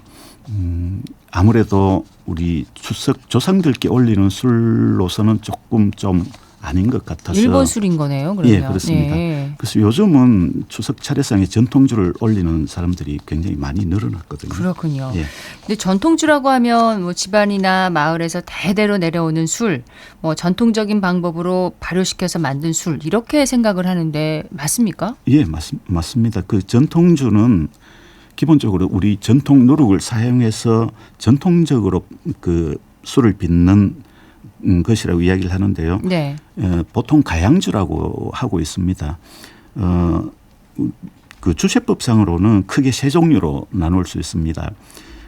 Speaker 14: 아무래도 우리 추석 조상들께 올리는 술로서는 조금 좀 아닌 것 같아서
Speaker 1: 일본 술인 거네요. 그러면.
Speaker 14: 예, 그렇습니다.
Speaker 1: 네.
Speaker 14: 그래서 요즘은 추석 차례상에 전통주를 올리는 사람들이 굉장히 많이 늘어났거든요.
Speaker 1: 그렇군요.
Speaker 14: 예.
Speaker 1: 근데 전통주라고 하면 집안이나 마을에서 대대로 내려오는 술, 전통적인 방법으로 발효시켜서 만든 술 이렇게 생각을 하는데 맞습니까?
Speaker 14: 예, 맞습니다. 그 전통주는 기본적으로 우리 전통 누룩을 사용해서 전통적으로 그 술을 빚는 것이라고 이야기를 하는데요.
Speaker 1: 네.
Speaker 14: 보통 가양주라고 하고 있습니다. 그 주세법상으로는 크게 세 종류로 나눌 수 있습니다.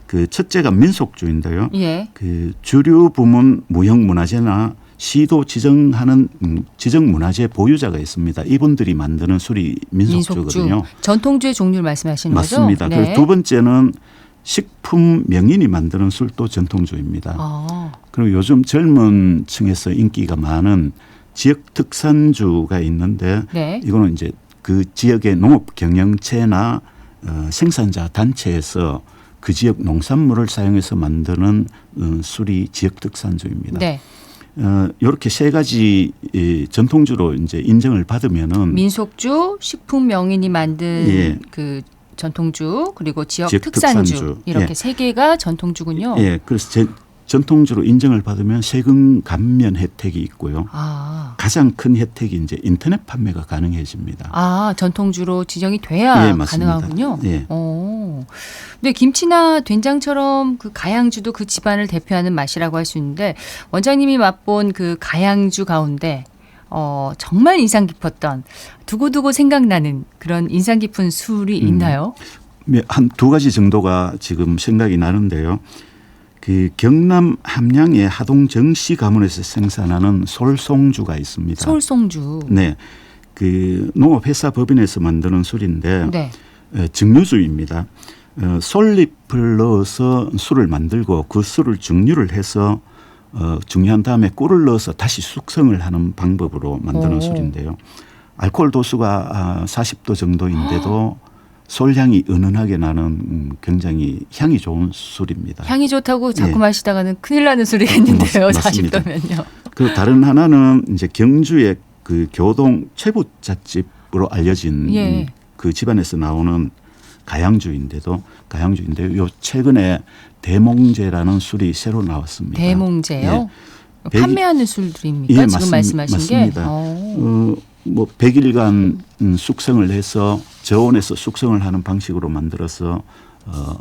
Speaker 14: 그 첫째가 민속주인데요.
Speaker 1: 예.
Speaker 14: 그 주류 부문 무형문화재나 시도 지정하는 지정 문화재 보유자가 있습니다. 이분들이 만드는 술이 민속주거든요.
Speaker 1: 전통주의 종류를 말씀하시는 거죠?
Speaker 14: 맞습니다.
Speaker 1: 네.
Speaker 14: 그리고 두 번째는 식품 명인이 만드는 술도 전통주입니다. 그리고 요즘 젊은 층에서 인기가 많은 지역 특산주가 있는데
Speaker 1: 네.
Speaker 14: 이거는 이제 그 지역의 농업 경영체나 생산자 단체에서 그 지역 농산물을 사용해서 만드는 술이 지역 특산주입니다.
Speaker 1: 네.
Speaker 14: 이렇게 세 가지 전통주로 이제 인정을 받으면은
Speaker 1: 민속주, 식품 명인이 만든
Speaker 14: 예.
Speaker 1: 그 전통주 그리고 지역
Speaker 14: 지역
Speaker 1: 특산주
Speaker 14: 특산주.
Speaker 1: 이렇게
Speaker 14: 예.
Speaker 1: 세 개가 전통주군요.
Speaker 14: 예, 그래서 전통주로 인정을 받으면 세금 감면 혜택이 있고요. 가장 큰 혜택이 이제 인터넷 판매가 가능해집니다.
Speaker 1: 전통주로 지정이 돼야
Speaker 14: 예, 맞습니다.
Speaker 1: 가능하군요.
Speaker 14: 예.
Speaker 1: 근데 김치나 된장처럼 그 가양주도 그 집안을 대표하는 맛이라고 할 수 있는데 원장님이 맛본 그 가양주 가운데 정말 인상 깊었던 두고두고 생각나는 그런 인상 깊은 술이 있나요?
Speaker 14: 한 두 가지 정도가 지금 생각이 나는데요. 그 경남 함양의 하동정씨 가문에서 생산하는 솔송주가 있습니다.
Speaker 1: 솔송주.
Speaker 14: 네, 그 농업회사 법인에서 만드는 술인데
Speaker 1: 네.
Speaker 14: 증류주입니다. 솔잎을 넣어서 술을 만들고 그 술을 증류를 해서 증류한 다음에 꿀을 넣어서 다시 숙성을 하는 방법으로 만드는 술인데요. 알코올 도수가 40도 정도인데도 솔향이 은은하게 나는 굉장히 향이 좋은 술입니다.
Speaker 1: 향이 좋다고 자꾸
Speaker 14: 예.
Speaker 1: 마시다가는 큰일 나는 술이겠는데요.
Speaker 14: 맞습니다.
Speaker 1: 40도면요.
Speaker 14: 그 다른 하나는 이제 경주의 그 교동 최부잣집으로 알려진
Speaker 1: 예.
Speaker 14: 그 집안에서 나오는 가양주인데요. 요 최근에 대몽제라는 술이 새로 나왔습니다.
Speaker 1: 대몽제요?
Speaker 14: 예.
Speaker 1: 판매하는 술들입니까?
Speaker 14: 예,
Speaker 1: 지금 말씀하신
Speaker 14: 맞습니다.
Speaker 1: 게?
Speaker 14: 뭐 100일간 숙성을 해서 저온에서 숙성을 하는 방식으로 만들어서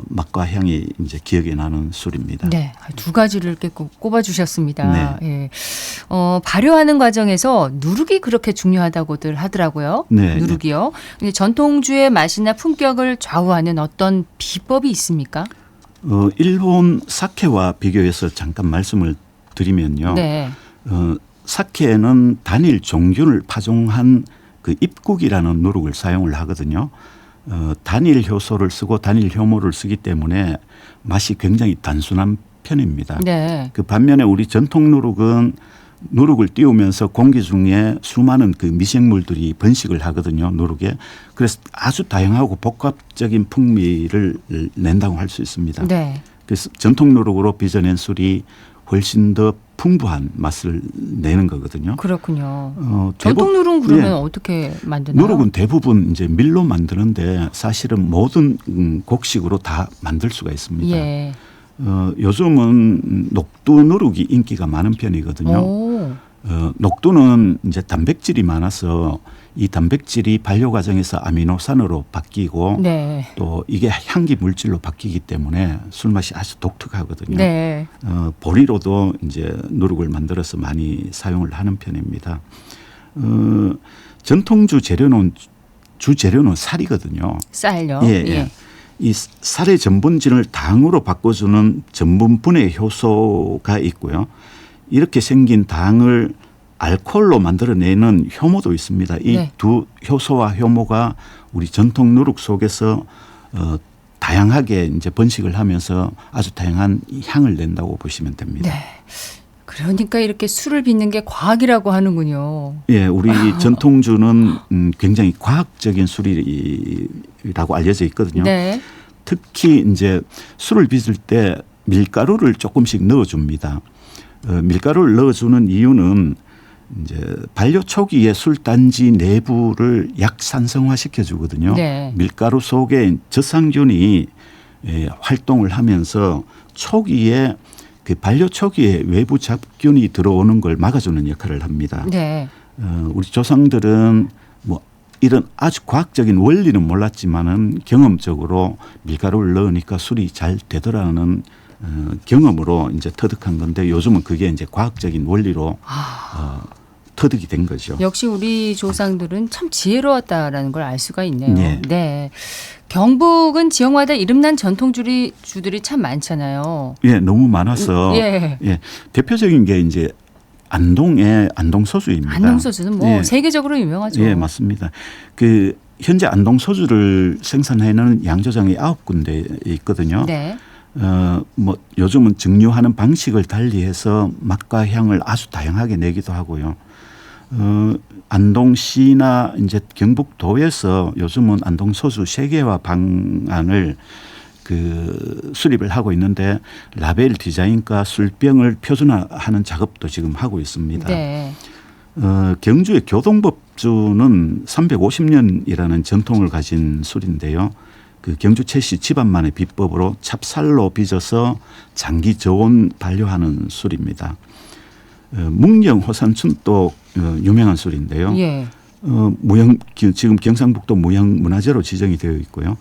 Speaker 14: 맛과 향이 이제 기억에 나는 술입니다.
Speaker 1: 네, 두 가지를 이렇게 꼽아주셨습니다.
Speaker 14: 네.
Speaker 1: 예. 발효하는 과정에서 누룩이 그렇게 중요하다고들 하더라고요.
Speaker 14: 네,
Speaker 1: 누룩이요. 근데 전통주의 맛이나 품격을 좌우하는 어떤 비법이 있습니까?
Speaker 14: 일본 사케와 비교해서 잠깐 말씀을 드리면요.
Speaker 1: 네.
Speaker 14: 사케는 단일 종균을 파종한 그 입국이라는 누룩을 사용을 하거든요. 단일 효소를 쓰고 단일 효모를 쓰기 때문에 맛이 굉장히 단순한 편입니다.
Speaker 1: 네.
Speaker 14: 그 반면에 우리 전통 누룩은 누룩을 띄우면서 공기 중에 수많은 그 미생물들이 번식을 하거든요. 누룩에. 그래서 아주 다양하고 복합적인 풍미를 낸다고 할 수 있습니다.
Speaker 1: 네.
Speaker 14: 그래서 전통 누룩으로 빚어낸 술이 훨씬 더 풍부한 맛을 내는 거거든요.
Speaker 1: 그렇군요. 전통 누룩은 그러면 어떻게 만드나요?
Speaker 14: 누룩은 대부분 이제 밀로 만드는데 사실은 모든 곡식으로 다 만들 수가 있습니다.
Speaker 1: 예.
Speaker 14: 요즘은 녹두 누룩이 인기가 많은 편이거든요. 녹두는 이제 단백질이 많아서 이 단백질이 발효 과정에서 아미노산으로 바뀌고
Speaker 1: 네.
Speaker 14: 또 이게 향기 물질로 바뀌기 때문에 술 맛이 아주 독특하거든요.
Speaker 1: 네.
Speaker 14: 보리로도 이제 누룩을 만들어서 많이 사용을 하는 편입니다. 전통주 주재료는 쌀이거든요.
Speaker 1: 쌀요.
Speaker 14: 예, 예. 이 쌀의 전분진을 당으로 바꿔주는 전분분해 효소가 있고요. 이렇게 생긴 당을 알코올로 만들어내는 효모도 있습니다. 이 두 효소와 효모가 우리 전통 누룩 속에서 다양하게 이제 번식을 하면서 아주 다양한 향을 낸다고 보시면 됩니다.
Speaker 1: 네. 그러니까 이렇게 술을 빚는 게 과학이라고 하는군요.
Speaker 14: 예, 우리 전통주는 굉장히 과학적인 술이라고 알려져 있거든요.
Speaker 1: 네.
Speaker 14: 특히 이제 술을 빚을 때 밀가루를 조금씩 넣어줍니다. 밀가루를 넣어주는 이유는 이제 발효 초기에 술단지 내부를 약산성화 시켜주거든요.
Speaker 1: 네.
Speaker 14: 밀가루 속에 젖상균이 활동을 하면서 초기에 그 발효 초기에 외부 잡균이 들어오는 걸 막아주는 역할을 합니다.
Speaker 1: 네.
Speaker 14: 우리 조상들은 뭐 이런 아주 과학적인 원리는 몰랐지만은 경험적으로 밀가루를 넣으니까 술이 잘 되더라는 경험으로 이제 터득한 건데 요즘은 그게 이제 과학적인 원리로 터득이 된 거죠.
Speaker 1: 역시 우리 조상들은 참 지혜로웠다라는 걸 알 수가 있네요.
Speaker 14: 네.
Speaker 1: 네. 경북은 지역마다 이름난 전통주들이 참 많잖아요.
Speaker 14: 예, 너무 많아서
Speaker 1: 예.
Speaker 14: 대표적인 게 이제 안동의 안동소주입니다.
Speaker 1: 안동소주는 뭐
Speaker 14: 예.
Speaker 1: 세계적으로 유명하죠.
Speaker 14: 예, 맞습니다. 그 현재 안동소주를 생산하는 양조장이 9군데 있거든요.
Speaker 1: 네.
Speaker 14: 뭐 요즘은 증류하는 방식을 달리해서 맛과 향을 아주 다양하게 내기도 하고요. 안동시나 이제 경북도에서 요즘은 안동소주 세계화 방안을 그 수립을 하고 있는데 라벨 디자인과 술병을 표준화하는 작업도 지금 하고 있습니다.
Speaker 1: 네.
Speaker 14: 경주의 교동법주는 350년이라는 전통을 가진 술인데요. 그 경주 채씨 집안만의 비법으로 찹쌀로 빚어서 장기 저온 발효하는 술입니다. 묵령 호산춘도 유명한 술인데요.
Speaker 1: 예.
Speaker 14: 지금 경상북도 무형문화재로 지정이 되어 있고요.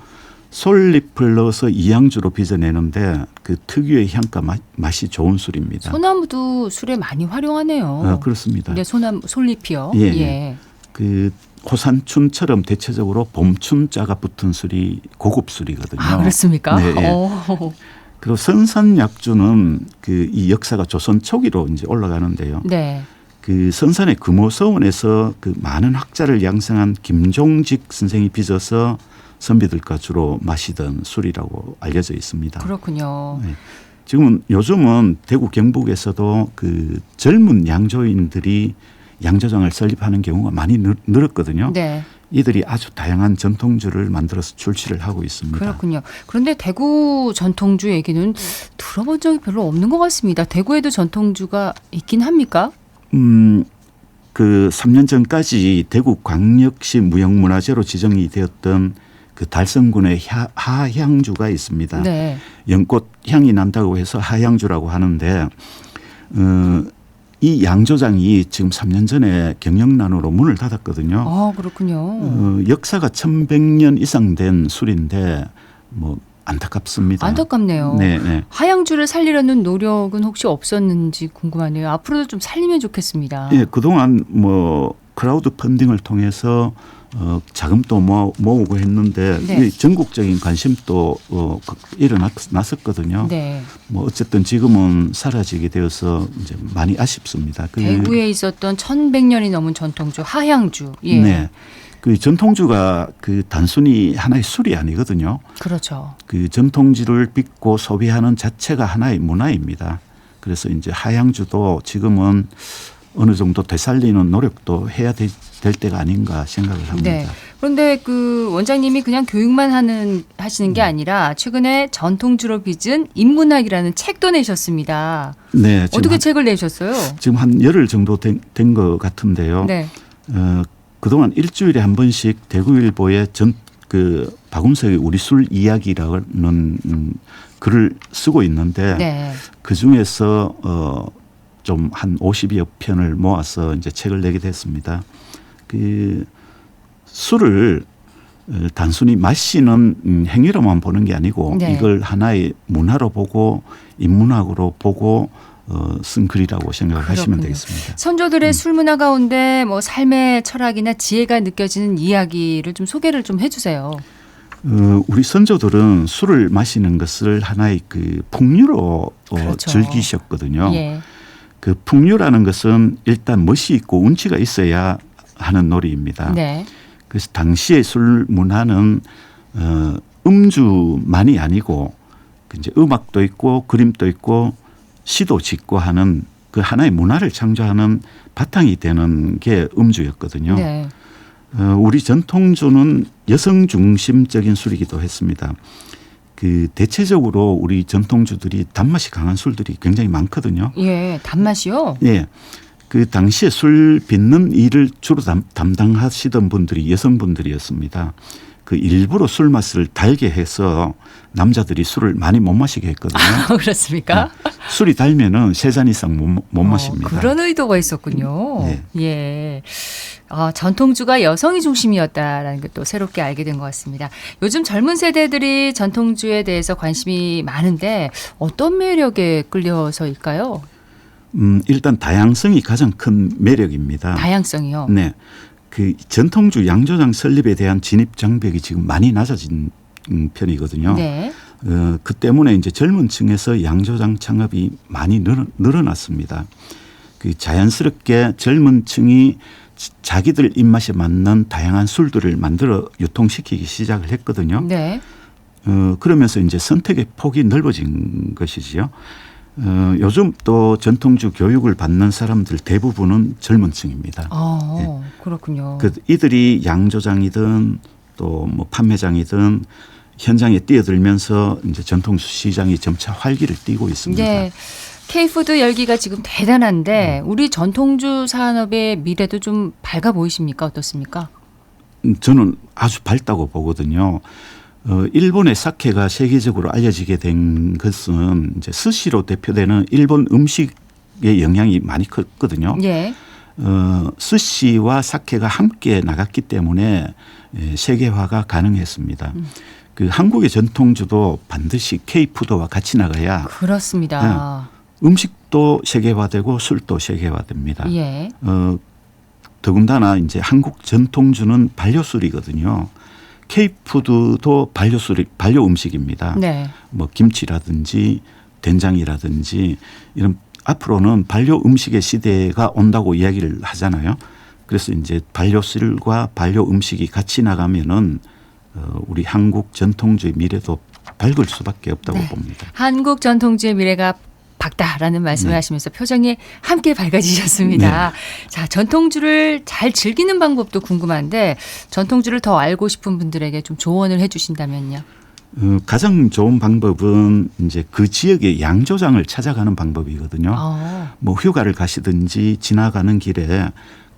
Speaker 14: 솔잎을 넣어서 이양주로 빚어내는데 그 특유의 향과 맛이 좋은 술입니다.
Speaker 1: 소나무도 술에 많이 활용하네요.
Speaker 14: 그렇습니다.
Speaker 1: 네, 솔잎이요.
Speaker 14: 예.
Speaker 1: 예.
Speaker 14: 그 호산춘처럼 대체적으로 봄춘자가 붙은 술이 고급 술이거든요.
Speaker 1: 아, 그렇습니까?
Speaker 14: 네. 그리고 선산약주는 그 이 역사가 조선 초기로 이제 올라가는데요.
Speaker 1: 네.
Speaker 14: 그 선산의 금호서원에서 그 많은 학자를 양성한 김종직 선생이 빚어서 선비들과 주로 마시던 술이라고 알려져 있습니다.
Speaker 1: 그렇군요.
Speaker 14: 네. 요즘은 대구 경북에서도 그 젊은 양조인들이 양조장을 설립하는 경우가 많이 늘었거든요.
Speaker 1: 네.
Speaker 14: 이들이 아주 다양한 전통주를 만들어서 출시를 하고 있습니다.
Speaker 1: 그렇군요. 그런데 대구 전통주 얘기는 들어본 적이 별로 없는 것 같습니다. 대구에도 전통주가 있긴 합니까?
Speaker 14: 그 3년 전까지 대구 광역시 무형문화재로 지정이 되었던 그 달성군의 하향주가 있습니다.
Speaker 1: 네.
Speaker 14: 연꽃 향이 난다고 해서 하향주라고 하는데 이 양조장이 지금 3년 전에 경영난으로 문을 닫았거든요.
Speaker 1: 아, 그렇군요.
Speaker 14: 역사가 1100년 이상 된 술인데 뭐 안타깝습니다.
Speaker 1: 안타깝네요.
Speaker 14: 네, 네.
Speaker 1: 하향주를 살리려는 노력은 혹시 없었는지 궁금하네요. 앞으로도 좀 살리면 좋겠습니다.
Speaker 14: 예, 그동안 뭐 크라우드 펀딩을 통해서 자금도 모으고 했는데
Speaker 1: 네.
Speaker 14: 전국적인 관심도 일어났었거든요.
Speaker 1: 네.
Speaker 14: 뭐 어쨌든 지금은 사라지게 되어서 이제 많이 아쉽습니다.
Speaker 1: 대구에 있었던 1100년이 넘은 전통주 하향주. 예.
Speaker 14: 네. 그 전통주가 그 단순히 하나의 술이 아니거든요.
Speaker 1: 그렇죠.
Speaker 14: 그 전통주를 빚고 소비하는 자체가 하나의 문화입니다. 그래서 이제 하향주도 지금은 어느 정도 되살리는 노력도 해야 될 때가 아닌가 생각을 합니다.
Speaker 1: 네. 그런데 그 원장님이 그냥 교육만 하시는 게 아니라 최근에 전통주로 빚은 인문학이라는 책도 내셨습니다.
Speaker 14: 네.
Speaker 1: 어떻게 책을 내셨어요?
Speaker 14: 지금 한 열흘 정도 된 것 같은데요.
Speaker 1: 네.
Speaker 14: 그동안 일주일에 한 번씩 대구일보에 그 박운석의 우리 술 이야기라는 글을 쓰고 있는데
Speaker 1: 네.
Speaker 14: 그 중에서 좀 한 50여 편을 모아서 이제 책을 내게 됐습니다. 그 술을 단순히 마시는 행위로만 보는 게 아니고
Speaker 1: 네.
Speaker 14: 이걸 하나의 문화로 보고 인문학으로 보고 쓴 글이라고 생각을 하시면 되겠습니다.
Speaker 1: 선조들의 술 문화 가운데 뭐 삶의 철학이나 지혜가 느껴지는 이야기를 좀 소개를 좀 해주세요.
Speaker 14: 우리 선조들은 술을 마시는 것을 하나의 그 풍류로
Speaker 1: 그렇죠.
Speaker 14: 즐기셨거든요.
Speaker 1: 예.
Speaker 14: 그 풍류라는 것은 일단 멋이 있고 운치가 있어야 하는 놀이입니다.
Speaker 1: 네.
Speaker 14: 그래서 당시의 술 문화는 음주만이 아니고 이제 음악도 있고 그림도 있고 시도 짓고 하는 그 하나의 문화를 창조하는 바탕이 되는 게 음주였거든요.
Speaker 1: 네.
Speaker 14: 우리 전통주는 여성 중심적인 술이기도 했습니다. 그 대체적으로 우리 전통주들이 단맛이 강한 술들이 굉장히 많거든요.
Speaker 1: 예, 단맛이요?
Speaker 14: 예. 그 당시에 술 빚는 일을 주로 담당하시던 분들이 여성분들이었습니다. 그 일부러 술 맛을 달게 해서 남자들이 술을 많이 못 마시게 했거든요.
Speaker 1: 그렇습니까?
Speaker 14: 술이 달면은 3잔 이상 못 마십니다.
Speaker 1: 그런 의도가 있었군요.
Speaker 14: 네.
Speaker 1: 예. 전통주가 여성이 중심이었다라는 것도 새롭게 알게 된 것 같습니다. 요즘 젊은 세대들이 전통주에 대해서 관심이 많은데 어떤 매력에 끌려서일까요?
Speaker 14: 일단 다양성이 가장 큰 매력입니다.
Speaker 1: 다양성이요?
Speaker 14: 네. 그 전통주 양조장 설립에 대한 진입 장벽이 지금 많이 낮아진 편이거든요.
Speaker 1: 네.
Speaker 14: 그 때문에 이제 젊은 층에서 양조장 창업이 많이 늘어났습니다. 그 자연스럽게 젊은 층이 자기들 입맛에 맞는 다양한 술들을 만들어 유통시키기 시작을 했거든요.
Speaker 1: 네.
Speaker 14: 그러면서 이제 선택의 폭이 넓어진 것이지요. 요즘 또 전통주 교육을 받는 사람들 대부분은 젊은 층입니다.
Speaker 1: 그렇군요.
Speaker 14: 이들이 양조장이든 또 뭐 판매장이든 현장에 뛰어들면서 이제 전통주 시장이 점차 활기를 띠고 있습니다.
Speaker 1: 네. K푸드 열기가 지금 대단한데 우리 전통주 산업의 미래도 좀 밝아 보이십니까? 어떻습니까?
Speaker 14: 저는 아주 밝다고 보거든요. 일본의 사케가 세계적으로 알려지게 된 것은 이제 스시로 대표되는 일본 음식의 영향이 많이 컸거든요.
Speaker 1: 예.
Speaker 14: 스시와 사케가 함께 나갔기 때문에 세계화가 가능했습니다. 그 한국의 전통주도 반드시 K푸드와 같이 나가야
Speaker 1: 그렇습니다.
Speaker 14: 음식도 세계화되고 술도 세계화됩니다.
Speaker 1: 예.
Speaker 14: 더군다나 이제 한국 전통주는 반려술이거든요. K푸드도 반려 음식입니다.
Speaker 1: 네.
Speaker 14: 뭐 김치라든지 된장이라든지 이런 앞으로는 반려 음식의 시대가 온다고 이야기를 하잖아요. 그래서 이제 반려술과 반려 음식이 같이 나가면은 우리 한국 전통주의 미래도 밝을 수밖에 없다고 봅니다.
Speaker 1: 한국 전통주의 미래가 밝다라는 말씀을 하시면서 표정이 함께 밝아지셨습니다. 자, 전통주를 잘 즐기는 방법도 궁금한데 전통주를 더 알고 싶은 분들에게 좀 조언을 해 주신다면요.
Speaker 14: 가장 좋은 방법은 이제 그 지역의 양조장을 찾아가는 방법이거든요. 뭐 휴가를 가시든지 지나가는 길에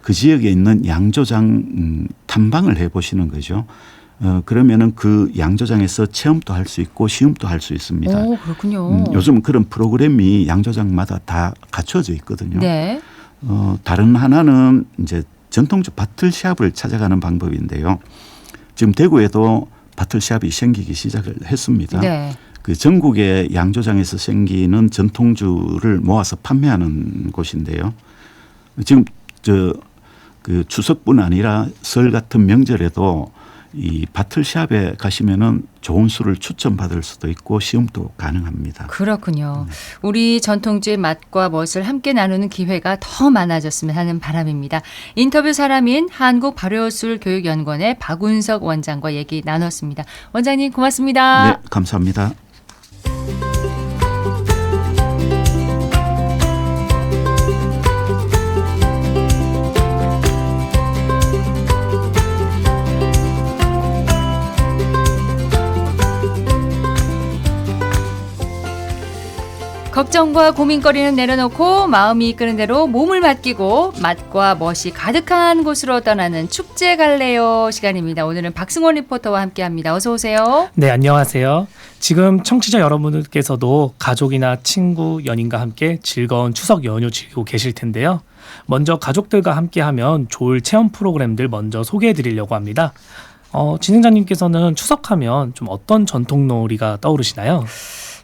Speaker 14: 그 지역에 있는 양조장 탐방을 해보시는 거죠. 그러면은 그 양조장에서 체험도 할 수 있고 시음도 할 수 있습니다.
Speaker 1: 그렇군요.
Speaker 14: 요즘 그런 프로그램이 양조장마다 다 갖춰져 있거든요.
Speaker 1: 네.
Speaker 14: 다른 하나는 이제 전통주 바틀샵을 찾아가는 방법인데요. 지금 대구에도 바틀샵이 생기기 시작을 했습니다.
Speaker 1: 네.
Speaker 14: 그 전국의 양조장에서 생기는 전통주를 모아서 판매하는 곳인데요. 지금 그 추석뿐 아니라 설 같은 명절에도 이 바틀샵에 가시면은 좋은 술을 추천받을 수도 있고 시음도 가능합니다.
Speaker 1: 그렇군요. 우리 전통주의 맛과 멋을 함께 나누는 기회가 더 많아졌으면 하는 바람입니다. 인터뷰 사람인 한국발효술교육연구원의 박운석 원장과 얘기 나눴습니다. 원장님 고맙습니다.
Speaker 14: 네, 감사합니다.
Speaker 1: 걱정과 고민거리는 내려놓고 마음이 이끄는 대로 몸을 맡기고 맛과 멋이 가득한 곳으로 떠나는 축제 갈래요 시간입니다. 오늘은 박승원 리포터와 함께합니다. 어서 오세요.
Speaker 15: 네, 안녕하세요. 지금 청취자 여러분들께서도 가족이나 친구, 연인과 함께 즐거운 추석 연휴 즐기고 계실 텐데요. 먼저 가족들과 함께하면 좋을 체험 프로그램들 먼저 소개해드리려고 합니다. 진행자님께서는 추석하면 좀 어떤 전통놀이가 떠오르시나요?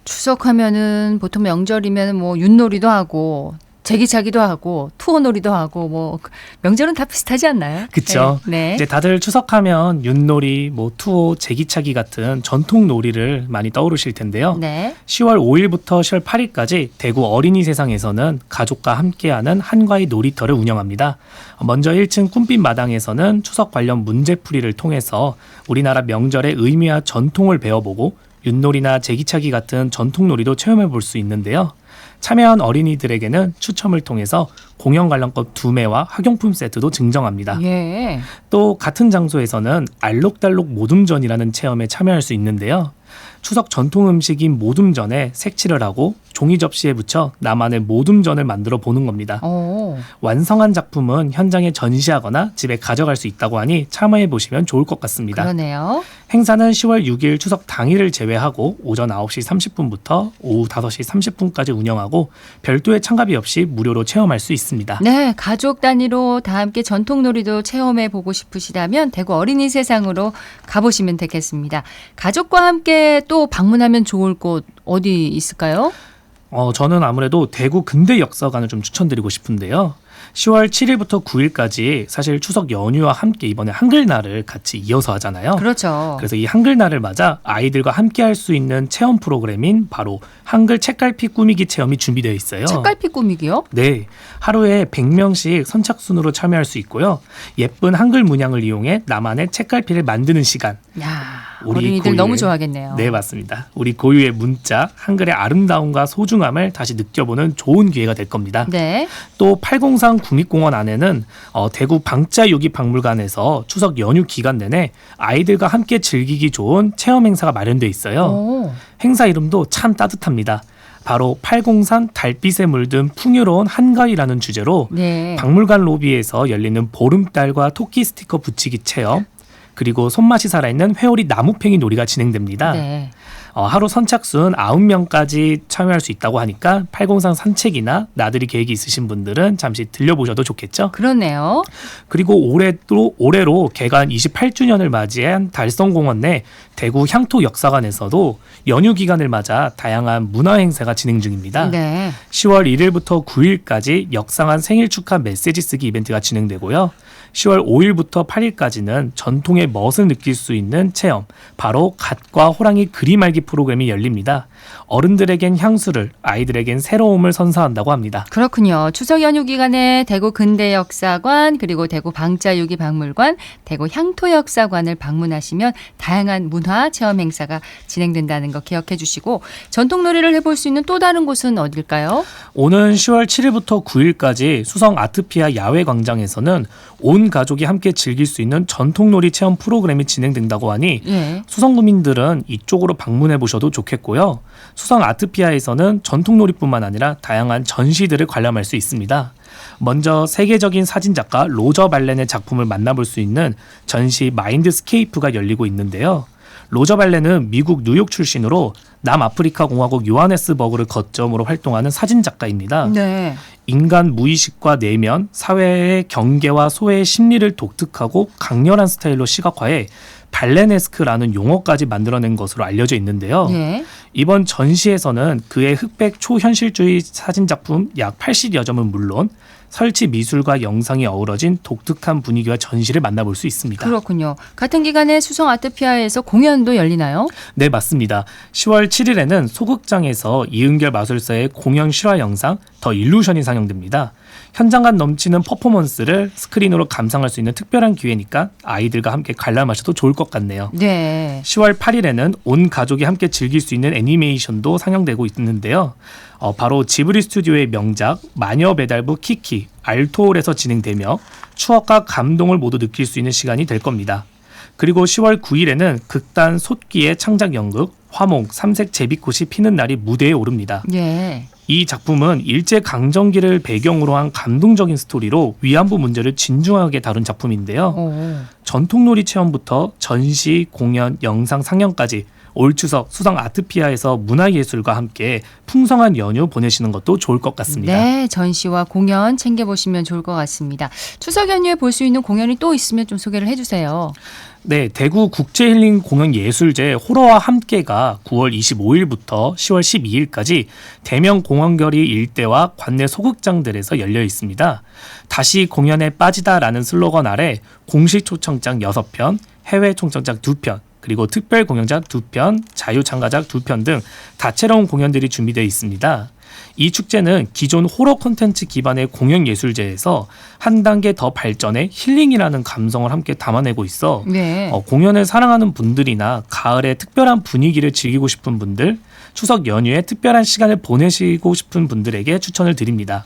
Speaker 1: 추석하면은 보통 명절이면 뭐 윷놀이도 하고 제기차기도 하고 투어놀이도 하고 뭐 명절은 다 비슷하지 않나요?
Speaker 15: 그렇죠.
Speaker 1: 네.
Speaker 15: 이제 다들 추석하면 윷놀이, 뭐 투어, 제기차기 같은 전통 놀이를 많이 떠오르실 텐데요.
Speaker 1: 네.
Speaker 15: 10월 5일부터 10월 8일까지 대구 어린이 세상에서는 가족과 함께하는 한과의 놀이터를 운영합니다. 먼저 1층 꿈빛 마당에서는 추석 관련 문제풀이를 통해서 우리나라 명절의 의미와 전통을 배워보고 윷놀이나 제기차기 같은 전통놀이도 체험해 볼 수 있는데요. 참여한 어린이들에게는 추첨을 통해서 공연 관람권 2매와 학용품 세트도 증정합니다.
Speaker 1: 예.
Speaker 15: 또 같은 장소에서는 알록달록 모둠전이라는 체험에 참여할 수 있는데요. 추석 전통 음식인 모둠전에 색칠을 하고 종이 접시에 붙여 나만의 모둠전을 만들어 보는 겁니다. 완성한 작품은 현장에 전시하거나 집에 가져갈 수 있다고 하니 참여해 보시면 좋을 것 같습니다.
Speaker 1: 그러네요.
Speaker 15: 행사는 10월 6일 추석 당일을 제외하고 오전 9시 30분부터 오후 5시 30분까지 운영하고 별도의 참가비 없이 무료로 체험할 수 있습니다.
Speaker 1: 네, 가족 단위로 다 함께 전통놀이도 체험해 보고 싶으시다면 대구 어린이 세상으로 가보시면 되겠습니다. 가족과 함께 또 방문하면 좋을 곳 어디 있을까요?
Speaker 15: 저는 아무래도 대구 근대 역사관을 좀 추천드리고 싶은데요. 10월 7일부터 9일까지 사실 추석 연휴와 함께 이번에 한글날을 같이 이어서 하잖아요.
Speaker 1: 그렇죠.
Speaker 15: 그래서 이 한글날을 맞아 아이들과 함께 할 수 있는 체험 프로그램인 바로 한글 책갈피 꾸미기 체험이 준비되어 있어요.
Speaker 1: 책갈피 꾸미기요?
Speaker 15: 네. 하루에 100명씩 선착순으로 참여할 수 있고요. 예쁜 한글 문양을 이용해 나만의 책갈피를 만드는 시간.
Speaker 1: 야,
Speaker 15: 우리
Speaker 1: 어린이들
Speaker 15: 고유의-
Speaker 1: 너무 좋아하겠네요.
Speaker 15: 네, 맞습니다. 우리 고유의 문자, 한글의 아름다움과 소중함을 다시 느껴보는 좋은 기회가 될 겁니다.
Speaker 1: 네.
Speaker 15: 또 803 국립공원 안에는 대구 방자유기박물관에서 추석 연휴 기간 내내 아이들과 함께 즐기기 좋은 체험 행사가 마련돼 있어요.
Speaker 1: 오.
Speaker 15: 행사 이름도 참 따뜻합니다. 바로 803 달빛에 물든 풍요로운 한가위라는 주제로
Speaker 1: 네.
Speaker 15: 박물관 로비에서 열리는 보름달과 토끼 스티커 붙이기 체험, 그리고 손맛이 살아있는 회오리 나무팽이 놀이가 진행됩니다.
Speaker 1: 네.
Speaker 15: 하루 선착순 9명까지 참여할 수 있다고 하니까 803 산책이나 나들이 계획이 있으신 분들은 잠시 들려보셔도 좋겠죠.
Speaker 1: 그렇네요.
Speaker 15: 그리고 올해로 개관 28주년을 맞이한 달성공원 내 대구 향토 역사관에서도 연휴 기간을 맞아 다양한 문화 행사가 진행 중입니다.
Speaker 1: 네.
Speaker 15: 10월 1일부터 9일까지 역상한 생일 축하 메시지 쓰기 이벤트가 진행되고요. 10월 5일부터 8일까지는 전통의 멋을 느낄 수 있는 체험, 바로 갓과 호랑이 그림 알기 프로그램이 열립니다. 어른들에겐 향수를, 아이들에겐 새로움을 선사한다고 합니다.
Speaker 1: 그렇군요. 추석 연휴 기간에 대구 근대역사관, 그리고 대구 방자유기박물관, 대구 향토역사관을 방문하시면 다양한 문화 체험 행사가 진행된다는 거 기억해 주시고, 전통놀이를 해볼 수 있는 또 다른 곳은 어딜까요?
Speaker 15: 오는 10월 7일부터 9일까지 수성 아트피아 야외광장에서는 온 가족이 함께 즐길 수 있는 전통놀이 체험 프로그램이 진행된다고 하니
Speaker 1: 예.
Speaker 15: 수성구민들은 이쪽으로 방문해 보셔도 좋겠고요. 수성 아트피아에서는 전통놀이뿐만 아니라 다양한 전시들을 관람할 수 있습니다. 먼저 세계적인 사진작가 로저 발렌의 작품을 만나볼 수 있는 전시 마인드스케이프가 열리고 있는데요. 로저 발렌은 미국 뉴욕 출신으로 남아프리카 공화국 요하네스버그를 거점으로 활동하는 사진작가입니다.
Speaker 1: 네.
Speaker 15: 인간 무의식과 내면, 사회의 경계와 소외의 심리를 독특하고 강렬한 스타일로 시각화해 발레네스크라는 용어까지 만들어낸 것으로 알려져 있는데요.
Speaker 1: 예.
Speaker 15: 이번 전시에서는 그의 흑백 초현실주의 사진작품 약 80여 점은 물론 설치 미술과 영상이 어우러진 독특한 분위기와 전시를 만나볼 수 있습니다.
Speaker 1: 그렇군요. 같은 기간에 수성 아트피아에서 공연도 열리나요?
Speaker 15: 네, 맞습니다. 10월 7일에는 소극장에서 이은결 마술사의 공연 실화 영상 더 일루션이 상영됩니다. 현장감 넘치는 퍼포먼스를 스크린으로 감상할 수 있는 특별한 기회니까 아이들과 함께 관람하셔도 좋을 것 같네요.
Speaker 1: 네.
Speaker 15: 10월 8일에는 온 가족이 함께 즐길 수 있는 애니메이션도 상영되고 있는데요. 바로 지브리 스튜디오의 명작 마녀 배달부 키키, 알토올에서 진행되며 추억과 감동을 모두 느낄 수 있는 시간이 될 겁니다. 그리고 10월 9일에는 극단 솥기의 창작 연극 화몽 삼색 제비꽃이 피는 날이 무대에 오릅니다.
Speaker 1: 예.
Speaker 15: 이 작품은 일제강점기를 배경으로 한 감동적인 스토리로 위안부 문제를 진중하게 다룬 작품인데요.
Speaker 1: 오.
Speaker 15: 전통놀이 체험부터 전시, 공연, 영상 상영까지 올 추석 수성 아트피아에서 문화예술과 함께 풍성한 연휴 보내시는 것도 좋을 것 같습니다.
Speaker 1: 네, 전시와 공연 챙겨보시면 좋을 것 같습니다. 추석 연휴에 볼 수 있는 공연이 또 있으면 좀 소개를 해주세요.
Speaker 15: 네, 대구 국제힐링 공연예술제 호러와 함께가 9월 25일부터 10월 12일까지 대명 공원거리 일대와 관내 소극장들에서 열려 있습니다. 다시 공연에 빠지다라는 슬로건 아래 공식 초청장 6편, 해외 초청장 2편, 그리고 특별 공연작 2편, 자유 참가작 2편 등 다채로운 공연들이 준비되어 있습니다. 이 축제는 기존 호러 콘텐츠 기반의 공연 예술제에서 한 단계 더 발전해 힐링이라는 감성을 함께 담아내고 있어
Speaker 1: 네.
Speaker 15: 공연을 사랑하는 분들이나 가을의 특별한 분위기를 즐기고 싶은 분들, 추석 연휴에 특별한 시간을 보내시고 싶은 분들에게 추천을 드립니다.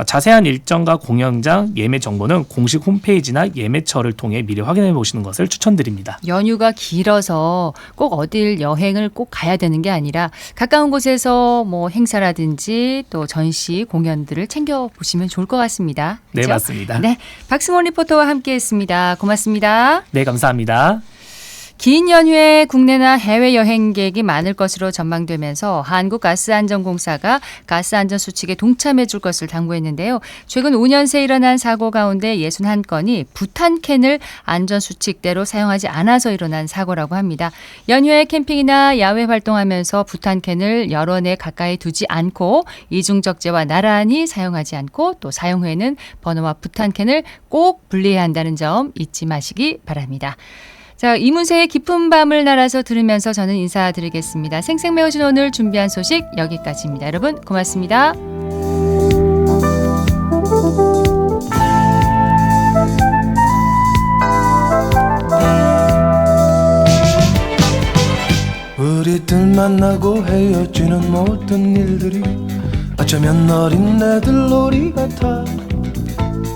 Speaker 15: 자세한 일정과 공연장, 예매 정보는 공식 홈페이지나 예매처를 통해 미리 확인해 보시는 것을 추천드립니다.
Speaker 1: 연휴가 길어서 꼭 어딜 여행을 꼭 가야 되는 게 아니라 가까운 곳에서 뭐 행사라든지 또 전시, 공연들을 챙겨보시면 좋을 것 같습니다.
Speaker 15: 네,
Speaker 1: 그렇죠?
Speaker 15: 맞습니다.
Speaker 1: 네, 박승원 리포터와 함께했습니다. 고맙습니다.
Speaker 15: 네, 감사합니다.
Speaker 1: 긴 연휴에 국내나 해외 여행객이 많을 것으로 전망되면서 한국가스안전공사가 가스안전수칙에 동참해 줄 것을 당부했는데요. 최근 5년 새 일어난 사고 가운데 61건이 부탄캔을 안전수칙대로 사용하지 않아서 일어난 사고라고 합니다. 연휴에 캠핑이나 야외 활동하면서 부탄캔을 여러 내 가까이 두지 않고 이중적재와 나란히 사용하지 않고 또 사용 후에는 버너와 부탄캔을 꼭 분리해야 한다는 점 잊지 마시기 바랍니다. 자, 이문세의 깊은 밤을 날아서 들으면서 저는 인사드리겠습니다. 생생매어진 오늘 준비한 소식 여기까지입니다. 여러분 고맙습니다.
Speaker 16: 우리들 만나고 헤어지는 모든 일들이 어쩌면 어린애들 놀이 같아.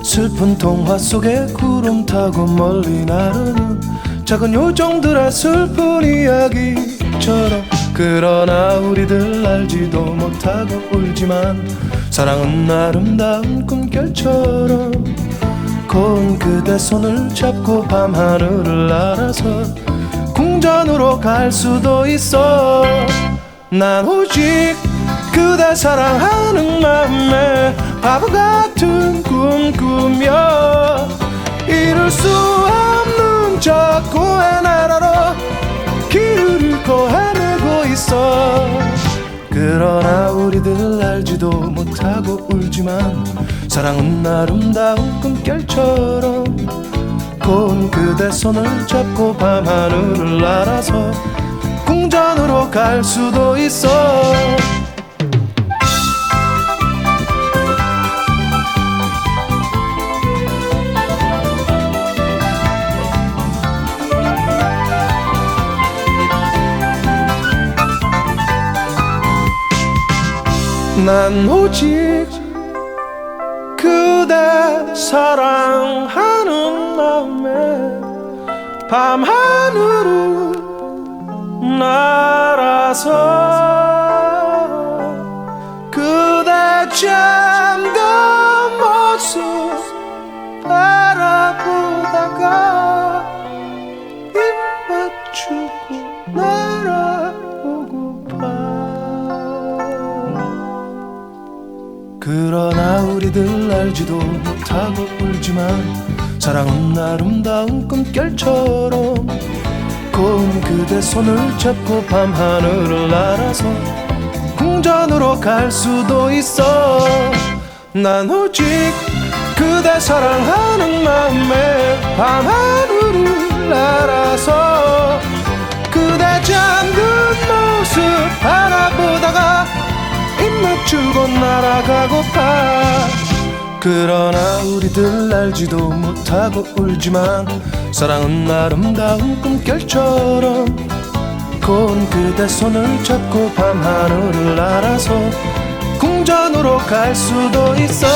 Speaker 16: 슬픈 동화 속에 구름 타고 멀리 나르는 작은 요정들의 슬픈 이야기처럼. 그러나 우리들 알지도 못하고 울지만 사랑은 아름다운 꿈결처럼. 고운 그대 손을 잡고 밤하늘을 날아서 궁전으로 갈 수도 있어. 난 오직 그대 사랑하는 마음에 바보 같은 꿈 꾸며 이룰 수 없는 저 고의 나라로 길을 잃고 헤매고 있어. 그러나 우리들 알지도 못하고 울지만 사랑은 아름다운 꿈결처럼. 고운 그대 손을 잡고 밤하늘을 날아서 궁전으로 갈 수도 있어. 난 오직 그대 사랑하는 마음에 밤하늘을 날아서 그대 잠든 모습 바라보다가 입 맞추고 날아오고파. 그러나 우리들 알지도 못하고 울지만 사랑은 아름다운 꿈결처럼. 고운 그대 손을 잡고 밤하늘을 날아서 궁전으로 갈 수도 있어. 난 오직 그대 사랑하는 마음에 밤하늘을 날아서 그대 잠든 모습 바라보다가 입 맞추고 날아가고파. 그러나 우리들 알지도 못하고 울지만 사랑은 아름다운 꿈결처럼. 고운 그대 손을 잡고 밤하늘을 날아서 궁전으로 갈 수도 있어.